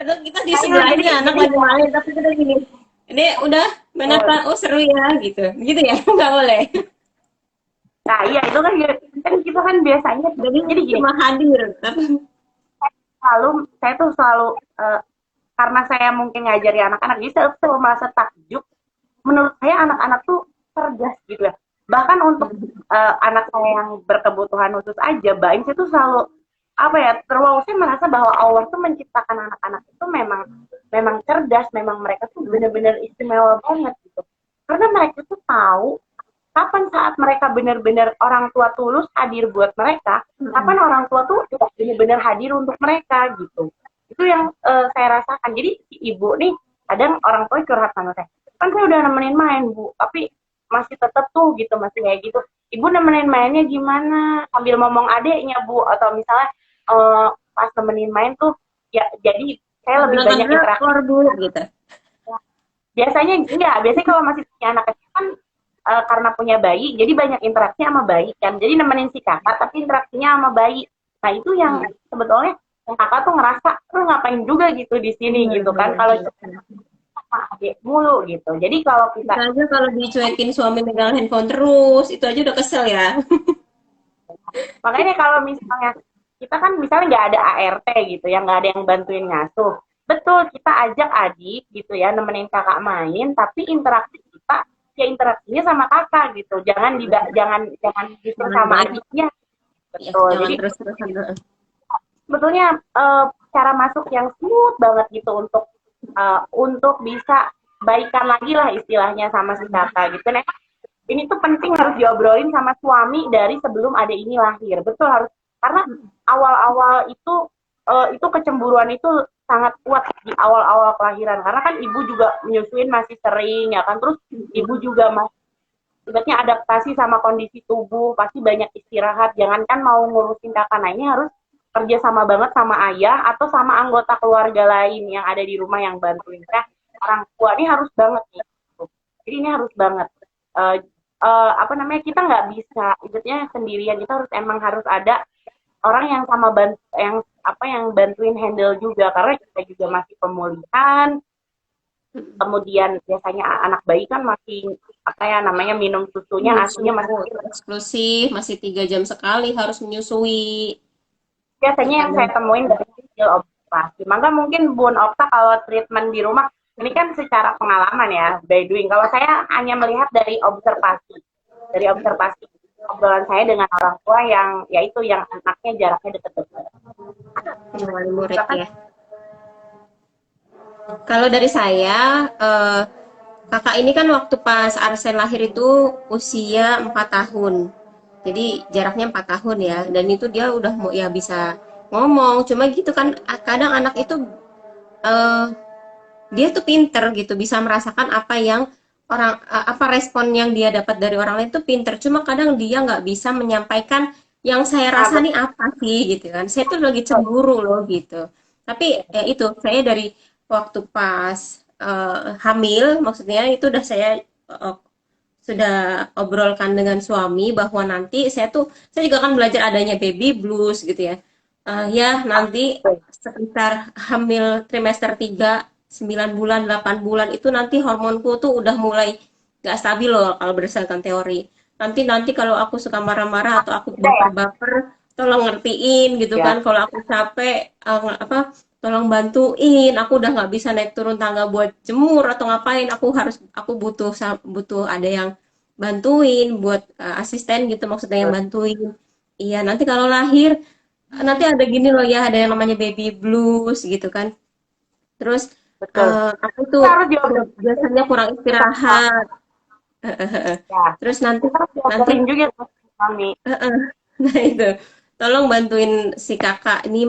Atau kita di sebelahnya anak lagi main, tapi kita gini. Dek, udah main apa? Oh, seru ya, gitu. Gitu ya, nggak boleh. nah iya itu kan kita kan biasanya Jadi gini, cuma hadir. saya tuh selalu karena saya mungkin ngajari anak-anak, jadi saya tuh merasa takjub. Menurut saya anak-anak tuh cerdas gitu ya. Bahkan untuk anak saya yang berkebutuhan khusus aja, Baim saya tuh selalu apa ya, terlalu saya merasa bahwa Allah tuh menciptakan anak-anak itu memang cerdas, memang mereka tuh benar-benar istimewa banget gitu. Karena mereka tuh tahu kapan saat mereka benar-benar orang tua tulus hadir buat mereka, kapan orang tua tuh benar-benar hadir untuk mereka gitu. Itu yang saya rasakan. Jadi si ibu nih kadang orang tua curhat sama saya, kan saya udah nemenin main Bu, tapi masih tetap tuh gitu, masih kayak gitu. Ibu nemenin mainnya gimana? Sambil ngomong adeknya Bu, atau misalnya pas nemenin main tuh ya jadi saya lebih banyak interaksi Bu, gitu. Biasanya kalau masih punya anak kecil kan karena punya bayi, jadi banyak interaksi sama bayi kan. Jadi nemenin si kakak, tapi interaksinya sama bayi. Nah itu yang sebetulnya yang kakak tuh ngerasa, lu ngapain juga gitu di sini gitu kan. Kalau sama adik mulu gitu. Jadi kalau kita Itu aja kalau dicuekin suami megang handphone terus, itu aja udah kesel ya. makanya kalau misalnya kita kan misalnya nggak ada ART gitu, yang nggak ada yang bantuin ngasuh. Betul, kita ajak adik gitu ya, nemenin kakak main, tapi interaksi kita ya interaksinya sama kakak gitu. Jangan justru sama adiknya. Betul. Ya, jadi terus-terusan. sebetulnya cara masuk yang smooth banget gitu untuk bisa baikan lagi lah istilahnya sama si kakak gitu. Nah, ini tuh penting harus diobrolin sama suami dari sebelum adik ini lahir. Betul, harus, karena awal-awal itu kecemburuan itu sangat kuat di awal-awal kelahiran, karena kan ibu juga menyusuin masih sering ya kan, terus ibu juga masih sebetulnya adaptasi sama kondisi tubuh, pasti banyak istirahat, jangankan mau ngurusin kakak, nah ini harus kerja sama banget sama ayah atau sama anggota keluarga lain yang ada di rumah yang bantuin. Nah, orang tua ini harus banget nih, jadi ini harus banget kita nggak bisa sebetulnya sendirian, kita harus ada orang yang yang bantuin handle juga, karena kita juga masih pemulihan. Kemudian biasanya anak bayi kan masih minum susunya aslinya masih eksklusif, masih 3 jam sekali harus menyusui. Biasanya yang saya temuin dari kecil observasi. Maka mungkin Bun Okta kalau treatment di rumah, ini kan secara pengalaman ya, by doing. Kalau saya hanya melihat dari observasi obrolan saya dengan orang tua yang anaknya jaraknya dekat-dekat. Wali murid ya. Kalau dari saya, kakak ini kan waktu pas Arsen lahir itu usia 4 tahun. Jadi jaraknya 4 tahun ya, dan itu dia udah mau ya bisa ngomong. Cuma gitu kan, kadang anak itu dia tuh pinter gitu, bisa merasakan apa respon yang dia dapat dari orang lain tuh pinter. Cuma kadang dia nggak bisa menyampaikan yang saya rasa nih apa sih gitu kan. Saya tuh lagi cemburu loh gitu. Tapi ya itu saya dari waktu pas hamil, maksudnya itu udah saya sudah obrolkan dengan suami bahwa nanti saya juga akan belajar adanya baby blues gitu ya. Ya nanti sekitar hamil trimester 3, 9 bulan, 8 bulan itu nanti hormonku tuh udah mulai gak stabil loh kalau berdasarkan teori. Nanti kalau aku suka marah-marah atau aku baper-baper, tolong ngertiin gitu kan. Kalau aku capek, tolong bantuin. Aku udah nggak bisa naik turun tangga buat jemur atau ngapain. Aku butuh ada yang bantuin buat asisten gitu, maksudnya yang bantuin. Iya, nanti kalau lahir nanti ada gini loh ya, ada yang namanya baby blues gitu kan. Terus aku tuh biasanya kurang istirahat. Terus nanti juga suami. Nah itu, tolong bantuin si kakak ini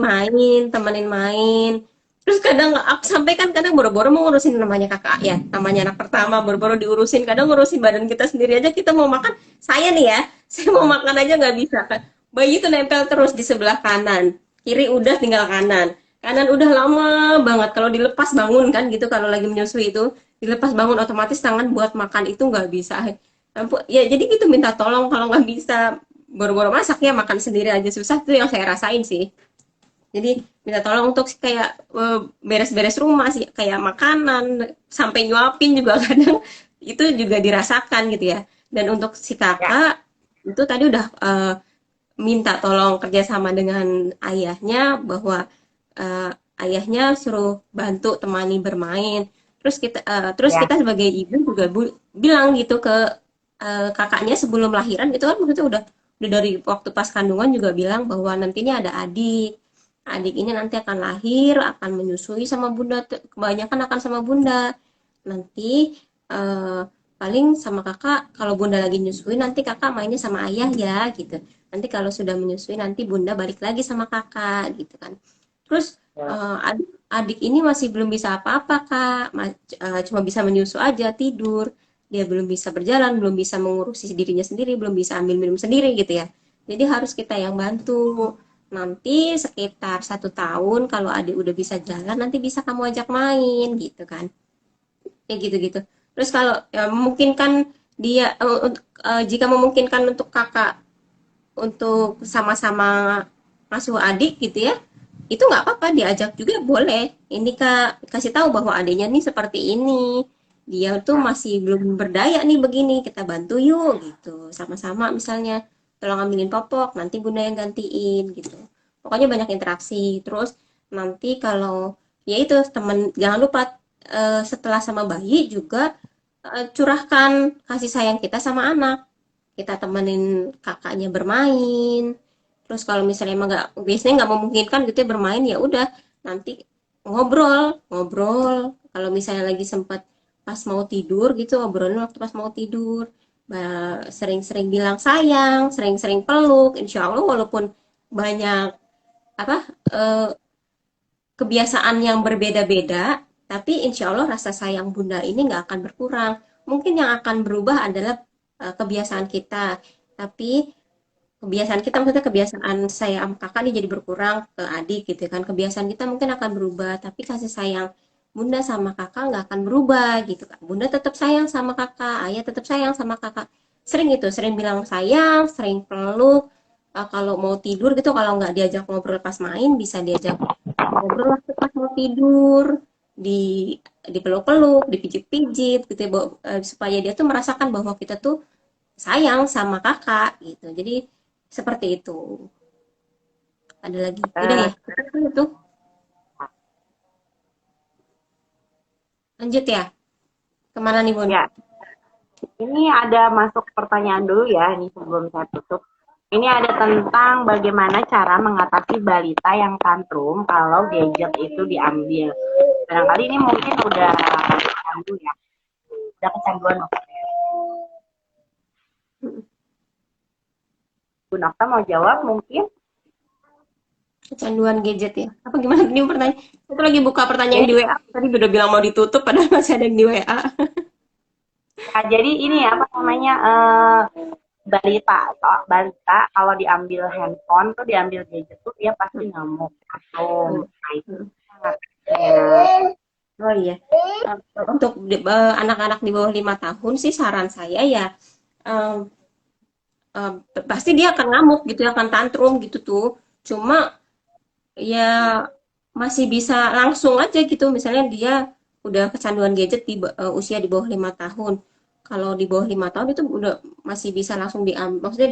temenin main. Terus kadang aku sampaikan, kadang boro-boro mau ngurusin, namanya kakak ya, namanya anak pertama, boro-boro diurusin, kadang ngurusin badan kita sendiri aja, kita mau makan, saya nih ya, saya mau makan aja nggak bisa kan. Bayi itu nempel terus di sebelah kanan, kiri udah tinggal kanan, kanan udah lama banget, kalau dilepas bangun kan gitu, kalau lagi menyusui itu, dilepas bangun otomatis tangan buat makan itu nggak bisa. Ya jadi gitu, minta tolong kalau nggak bisa, boro-boro masak ya makan sendiri aja susah, tuh yang saya rasain sih. Jadi minta tolong untuk kayak beres-beres rumah sih, kayak makanan sampai nyuapin juga kadang itu juga dirasakan gitu ya. Dan untuk si Ya, kakak itu tadi udah minta tolong kerjasama dengan ayahnya, bahwa ayahnya suruh bantu temani bermain. Terus kita ya, sebagai ibu juga bilang gitu ke kakaknya sebelum lahiran, itu kan maksudnya udah dari waktu pas kandungan juga bilang bahwa nantinya ada adik. Adik ini nanti akan lahir, akan menyusui sama bunda, kebanyakan akan sama bunda. Nanti eh, paling sama kakak, kalau bunda lagi nyusui, nanti kakak mainnya sama ayah ya, gitu. Nanti kalau sudah menyusui, nanti bunda balik lagi sama kakak, gitu kan. Terus ya. adik ini masih belum bisa apa-apa, Kak. Cuma bisa menyusu aja, tidur. Dia belum bisa berjalan, belum bisa mengurusi dirinya sendiri, belum bisa ambil minum sendiri gitu ya. Jadi harus kita yang bantu. Nanti sekitar 1 tahun kalau adik udah bisa jalan, nanti bisa kamu ajak main gitu kan. Kayak gitu-gitu. Terus kalau ya, memungkinkan dia jika memungkinkan untuk kakak untuk sama-sama ngasuh adik gitu ya, itu nggak apa-apa, diajak juga boleh. Ini kak kasih tahu bahwa adiknya nih seperti ini, dia tuh masih belum berdaya nih begini, kita bantu yuk gitu, sama-sama misalnya tolong ambilin popok, nanti bunda yang gantiin gitu. Pokoknya banyak interaksi. Terus nanti kalau ya itu temen, jangan lupa setelah sama bayi juga curahkan kasih sayang kita sama anak, kita temenin kakaknya bermain. Terus kalau misalnya emang nggak, biasanya nggak memungkinkan gitu ya bermain, ya udah nanti ngobrol ngobrol, kalau misalnya lagi sempat pas mau tidur gitu, ngobrolin waktu pas mau tidur. Sering-sering bilang sayang, sering-sering peluk, insya Allah walaupun banyak apa eh, kebiasaan yang berbeda-beda, tapi insya Allah rasa sayang bunda ini nggak akan berkurang. Mungkin yang akan berubah adalah kebiasaan kita, tapi kebiasaan kita, maksudnya kebiasaan saya sama kakak nih jadi berkurang ke adik gitu kan. Kebiasaan kita mungkin akan berubah, tapi kasih sayang bunda sama kakak nggak akan berubah gitu kan. Bunda tetap sayang sama kakak, ayah tetap sayang sama kakak. Sering itu, sering bilang sayang, sering peluk. Kalau mau tidur gitu, kalau nggak diajak ngobrol pas main, bisa diajak ngobrol waktu pas mau tidur, di dipeluk-peluk, dipijit-pijit gitu ya, supaya dia tuh merasakan bahwa kita tuh sayang sama kakak gitu. Jadi seperti itu. Ada lagi? Udah Eh, ya? Itu lanjut ya. Kemana nih Bun? ya, ini ada masuk pertanyaan dulu ya, ini sebelum saya tutup. Ini ada tentang bagaimana cara mengatasi balita yang tantrum kalau gadget itu diambil. Barangkali ini mungkin udah kecanduan ya, udah kecanduan maksudnya. Bu Nokta mau jawab mungkin? Kecanduan gadget ya. Apa gimana tadi pertanyaan? Aku lagi buka pertanyaan Jadi, di WA. Tadi udah bilang mau ditutup padahal masih ada yang di WA. ya, jadi ini apa namanya balita kalau diambil handphone tuh diambil gadget tuh dia pasti ngamuk atau nah itu sangat Oh iya. Untuk anak-anak di bawah 5 tahun sih saran saya ya, eh, eh, pasti dia akan ngamuk gitu ya, akan tantrum gitu tuh. Cuma ya masih bisa langsung aja gitu, misalnya dia udah kecanduan gadget di usia di bawah 5 tahun. Kalau di bawah 5 tahun itu udah masih bisa langsung diambil, maksudnya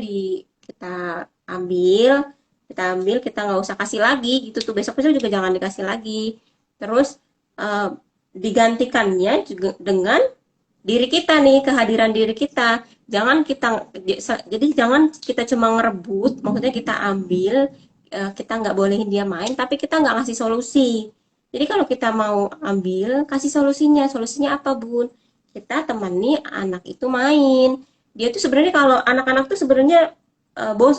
kita ambil kita nggak usah kasih lagi gitu tuh, besok besok juga jangan dikasih lagi. Terus eh, digantikannya juga dengan diri kita nih, kehadiran diri kita. Jadi jangan kita cuma ngerebut, maksudnya kita ambil, kita nggak bolehin dia main, tapi kita nggak ngasih solusi. Jadi kalau kita mau ambil, kasih solusinya. Solusinya apa, Bun? Kita temani anak itu main. Dia tuh sebenarnya, kalau anak-anak tuh sebenarnya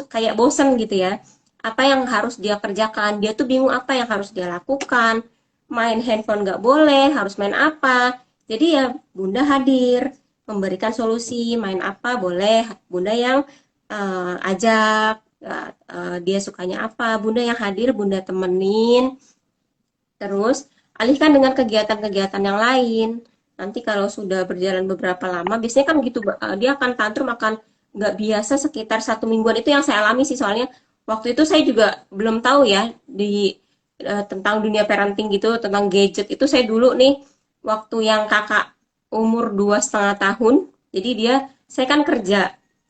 kayak bosen gitu ya. Apa yang harus dia kerjakan? Dia tuh bingung apa yang harus dia lakukan. main handphone nggak boleh, harus main apa. Jadi ya Bunda hadir, memberikan solusi, main apa boleh, Bunda yang ajak, dia sukanya apa, Bunda yang hadir, Bunda temenin, terus alihkan dengan kegiatan-kegiatan yang lain. Nanti kalau sudah berjalan beberapa lama, biasanya kan gitu, dia akan tantrum, akan nggak biasa sekitar 1 mingguan. Itu yang saya alami sih, soalnya waktu itu saya juga belum tahu ya di tentang dunia parenting gitu, tentang gadget itu saya dulu nih waktu yang kakak umur 2,5 tahun. Jadi saya kan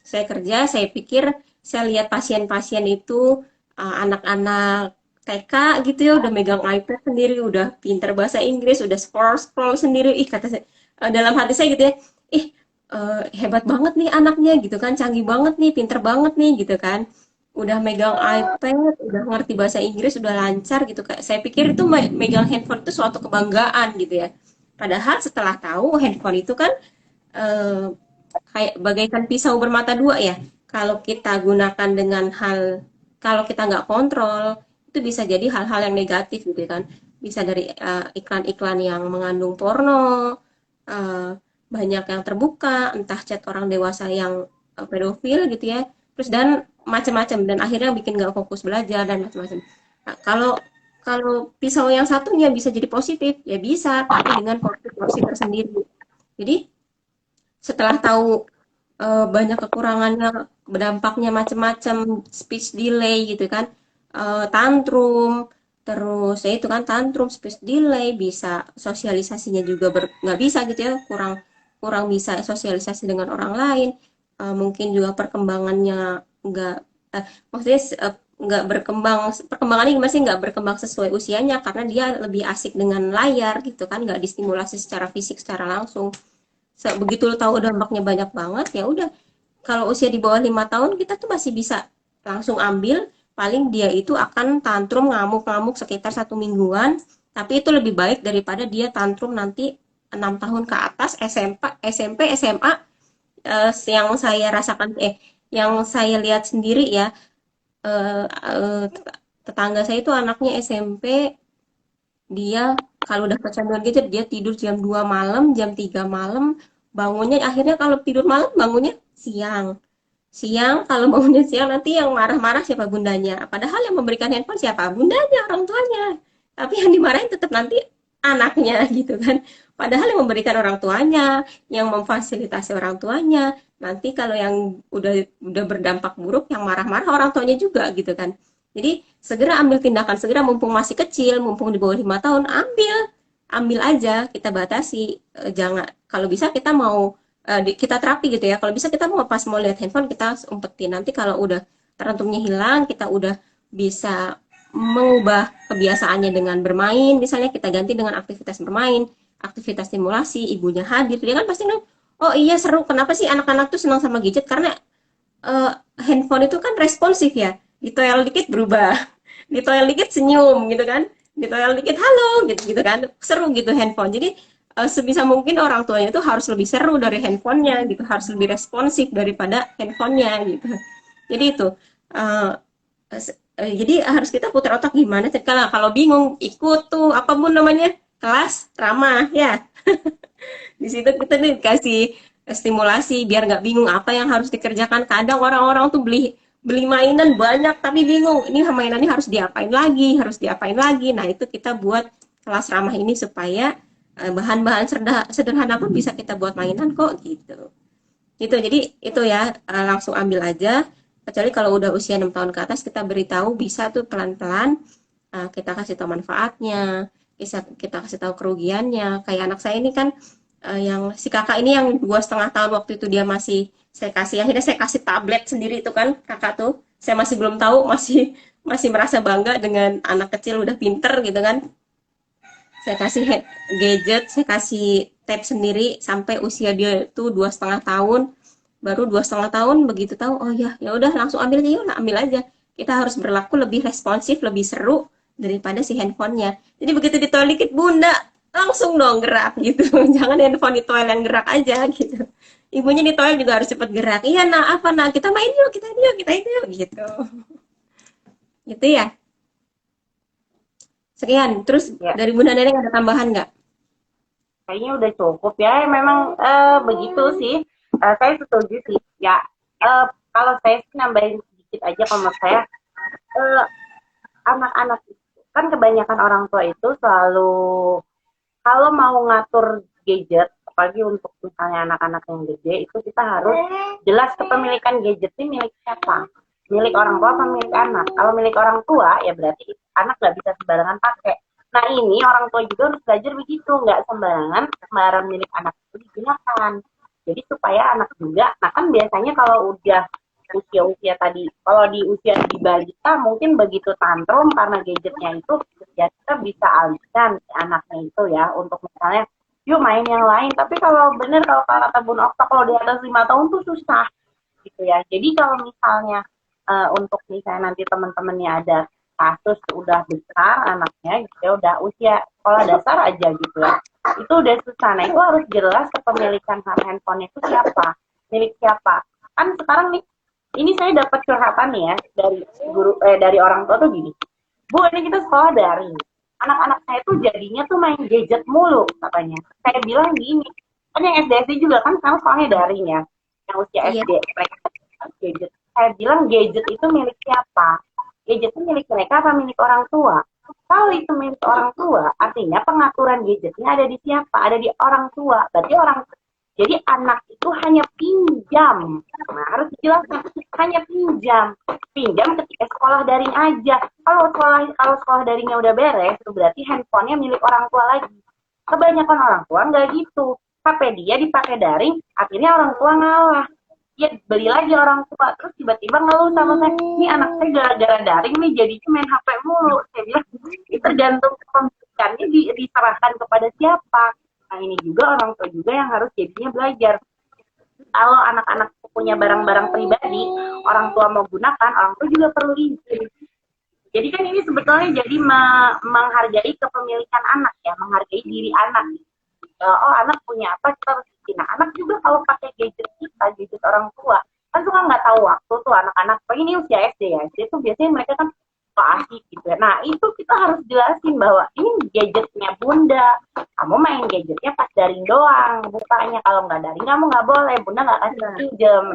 saya pikir saya lihat pasien-pasien itu anak-anak TK gitu ya udah megang iPad sendiri, udah pinter bahasa Inggris, udah scroll sendiri. Ih kata saya, dalam hati saya gitu ya, ih hebat banget nih anaknya gitu kan, canggih banget nih, pinter banget nih gitu kan. Udah megang iPad, udah ngerti bahasa Inggris, udah lancar gitu. Kayak saya pikir itu megang handphone itu suatu kebanggaan gitu ya. Padahal setelah tahu handphone itu kan eh, kayak bagaikan pisau bermata dua ya. Kalau kita gunakan dengan kalau kita nggak kontrol, itu bisa jadi hal-hal yang negatif gitu kan. Bisa dari iklan-iklan yang mengandung porno, eh, banyak yang terbuka, entah chat orang dewasa yang pedofil gitu ya. Terus dan macam-macam dan akhirnya bikin nggak fokus belajar dan macam-macam. Nah, kalau kalau pisau yang satunya bisa jadi positif, ya bisa, tapi dengan porsi-porsi tersendiri. Jadi setelah tahu banyak kekurangannya, dampaknya macam-macam, speech delay gitu kan, tantrum, terus ya itu kan tantrum, speech delay, bisa sosialisasinya juga nggak bisa gitu ya, kurang kurang bisa sosialisasi dengan orang lain, mungkin juga perkembangannya nggak, maksudnya nggak berkembang, perkembangannya gimana sih, nggak berkembang sesuai usianya karena dia lebih asik dengan layar gitu kan, nggak distimulasi secara fisik secara langsung. Begitu lo tahu dampaknya banyak banget, ya udah kalau usia di bawah 5 tahun kita tuh masih bisa langsung ambil, paling dia itu akan tantrum ngamuk-ngamuk sekitar 1 mingguan, tapi itu lebih baik daripada dia tantrum nanti 6 tahun ke atas, SMP, SMA, yang saya rasakan, yang saya lihat sendiri ya, eh, eh, tetangga saya itu anaknya SMP, dia kalau udah kecanduan gadget dia tidur jam 2 malam, jam 3 malam, bangunnya akhirnya kalau tidur malam bangunnya siang. Siang, kalau bangunnya siang nanti yang marah-marah siapa bundanya. Padahal yang memberikan handphone siapa? Bundanya, orang tuanya. Tapi yang dimarahin tetap nanti anaknya gitu kan. Padahal yang memberikan orang tuanya, yang memfasilitasi orang tuanya. Nanti kalau yang udah berdampak buruk, yang marah-marah orang tuanya juga gitu kan. Jadi segera ambil tindakan, segera mumpung masih kecil, mumpung di bawah 5 tahun, ambil aja, kita batasi. Jangan, kalau bisa kita mau kita terapi gitu ya. Kalau bisa kita mau lihat handphone kita umpetin. Nanti kalau udah terantumnya hilang, kita udah bisa mengubah kebiasaannya dengan bermain. Misalnya kita ganti dengan aktivitas bermain, aktivitas stimulasi, ibunya hadir. Dia kan pasti bilang, oh iya seru. Kenapa sih anak-anak tuh senang sama gadget? Karena uh, handphone itu kan responsif ya. Ditoel dikit berubah, ditoel dikit senyum gitu kan, ditoel dikit halo gitu gitu kan, seru gitu handphone. Jadi sebisa mungkin orang tuanya itu harus lebih seru dari handphonenya gitu, harus lebih responsif daripada handphonenya gitu. Jadi itu jadi harus kita putar otak gimana kalau bingung ikut tuh apa pun namanya kelas ramah ya. Di situ kita nih kasih stimulasi biar nggak bingung apa yang harus dikerjakan. Kadang orang-orang tuh beli beli mainan banyak tapi bingung ini mainannya harus diapain lagi. Nah itu kita buat kelas ramah ini supaya bahan-bahan sederhana pun bisa kita buat mainan kok gitu. Gitu, jadi itu ya langsung ambil aja. Kecuali kalau udah usia 6 tahun ke atas kita beritahu bisa tuh pelan-pelan kita kasih tahu manfaatnya, kita kasih tahu kerugiannya. Kayak anak saya ini kan yang si kakak ini yang 2,5 tahun waktu itu dia masih akhirnya saya kasih tablet sendiri itu kan kakak tuh. Saya masih belum tahu, masih masih merasa bangga dengan anak kecil udah pinter gitu kan. Saya kasih gadget, saya kasih tab sendiri sampai usia dia itu 2,5 tahun. Baru 2,5 tahun begitu tahu, oh ya ya udah langsung ambil aja, yuk ambil aja. Kita harus berlaku lebih responsif, lebih seru daripada si handphonenya. Jadi begitu ditoel dikit, bunda langsung dong gerak gitu. Jangan handphone ditoel yang gerak aja gitu. Ibunya ditoel juga harus cepat gerak. Iya nah apa nah kita main yuk, kita ini yuk gitu. Gitu ya. Sekian. Terus Ya, dari Bunda Neneng ada tambahan nggak? kayaknya udah cukup ya. Memang begitu sih. Saya setuju sih. Ya, kalau saya sih nambahin sedikit aja kalau menurut saya, eh, anak-anak itu kan kebanyakan orang tua itu selalu kalau mau ngatur gadget, apalagi untuk misalnya anak-anak yang gede, itu kita harus jelas kepemilikan gadget ini milik siapa. Milik orang tua apa milik anak. Kalau milik orang tua, ya berarti anak nggak bisa sembarangan pakai. Nah ini orang tua juga harus belajar begitu, nggak sembarangan barang milik anak itu digunakan. Jadi supaya anak juga, nah kan biasanya kalau udah usia-usia tadi, kalau di usia di balita mungkin begitu tantrum karena gadgetnya itu, ya kita bisa alihkan si anaknya itu ya untuk misalnya yuk main yang lain. Tapi kalau bener kalau kata Bun Okta kalau di atas 5 tahun tuh susah gitu ya. Jadi kalau misalnya untuk misalnya nanti teman-temannya ada kasus udah besar anaknya gitu ya, udah usia sekolah dasar aja gitu ya, itu udah susah. Nah itu harus jelas kepemilikan handphone itu siapa, milik siapa. Kan sekarang nih, ini saya dapat curhatan nih ya dari guru dari orang tua tuh gini, Bu ini kita sekolah daring, anak-anak saya tuh jadinya tuh main gadget mulu katanya. Saya bilang gini, kan yang SD SD juga kan sekarang sekolahnya daring ya, yang usia Iya. SD mereka gadget. Saya bilang gadget itu milik siapa? Gadget itu milik mereka apa milik orang tua? Kalau itu milik orang tua, artinya pengaturan gadgetnya ada di siapa? Ada di orang tua. Berarti orang, jadi anak itu hanya pinjam. Nah, harus dijelaskan hanya pinjam. Pinjam ketika sekolah daring aja. Kalau sekolah daringnya udah beres, itu berarti handphonenya milik orang tua lagi. Kebanyakan orang tua nggak gitu. HP dia dipakai daring, akhirnya orang tua ngalah. Ya beli lagi orang tua, terus tiba-tiba ngeluh sama saya, ini anak saya gara-gara daring nih jadinya main HP mulu. Saya bilang ini tergantung kepemilikannya diserahkan kepada siapa. Nah ini juga orang tua juga yang harus jadinya belajar. Kalau anak-anak punya barang-barang pribadi, orang tua mau gunakan, orang tua juga perlu izin. Jadi kan ini sebetulnya jadi menghargai kepemilikan anak ya, menghargai diri anak. Oh anak punya apa kita harus izin. Nah anak juga kalau pakai gadget kita, gadget orang tua, kan suka nggak tahu waktu tuh anak-anak. Oh ini usia SD ya, jadi tuh biasanya mereka kan asik gitu ya. Nah itu kita harus jelasin bahwa ini gadgetnya bunda, kamu main gadgetnya pas daring doang, bukanya kalau nggak daring kamu nggak boleh, bunda nggak kasih pinjem.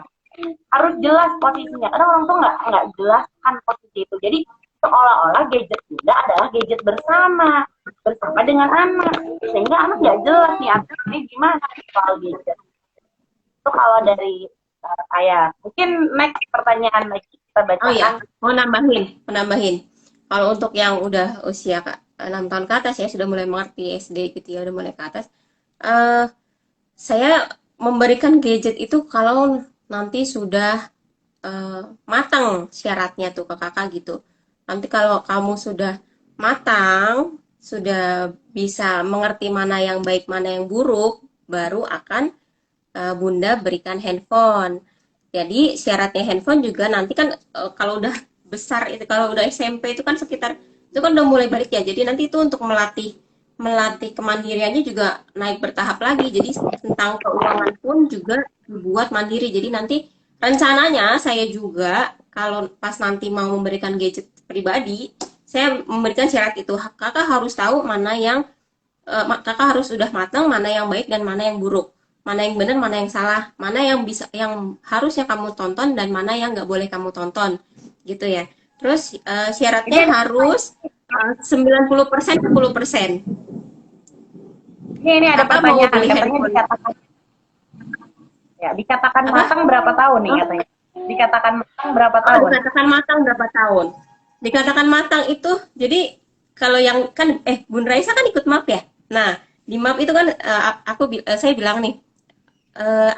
Harus jelas posisinya, karena orang tuh nggak jelaskan posisi itu. Jadi seolah-olah gadget bunda adalah gadget bersama dengan anak, sehingga anak nggak jelas nih ini gimana soal gadget. Itu kalau dari saya. Mungkin next pertanyaan lagi kita Oh ya, bacakan. mau nambahin. Kalau untuk yang udah usia 6 tahun ke atas ya sudah mulai mengerti SD gitu ya, udah mulai ke atas. eh saya memberikan gadget itu kalau nanti sudah matang syaratnya tuh ke kakak gitu. Nanti kalau kamu sudah matang, sudah bisa mengerti mana yang baik, mana yang buruk, baru akan Bunda berikan handphone. Jadi syaratnya handphone juga nanti kan kalau udah besar itu, kalau udah SMP itu kan sekitar itu kan udah mulai balik ya. Jadi nanti itu untuk melatih melatih kemandiriannya juga naik bertahap lagi. Jadi tentang keuangan pun juga dibuat mandiri. Jadi nanti rencananya saya juga kalau pas nanti mau memberikan gadget pribadi, saya memberikan syarat itu. Kakak harus tahu mana yang kakak harus sudah matang, mana yang baik dan mana yang buruk, mana yang benar, mana yang salah, mana yang bisa, yang harusnya kamu tonton dan mana yang nggak boleh kamu tonton, gitu ya. Terus syaratnya harus 90% 10%. Ini ada Kakak mau pertanyaan, beli katanya handphone dikatakan apa? matang berapa tahun nih katanya? Dikatakan matang berapa tahun? Dikatakan matang berapa tahun? Dikatakan matang itu, jadi kalau yang kan Bun Raisa kan ikut MAP ya. Nah, di MAP itu kan saya bilang nih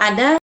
ada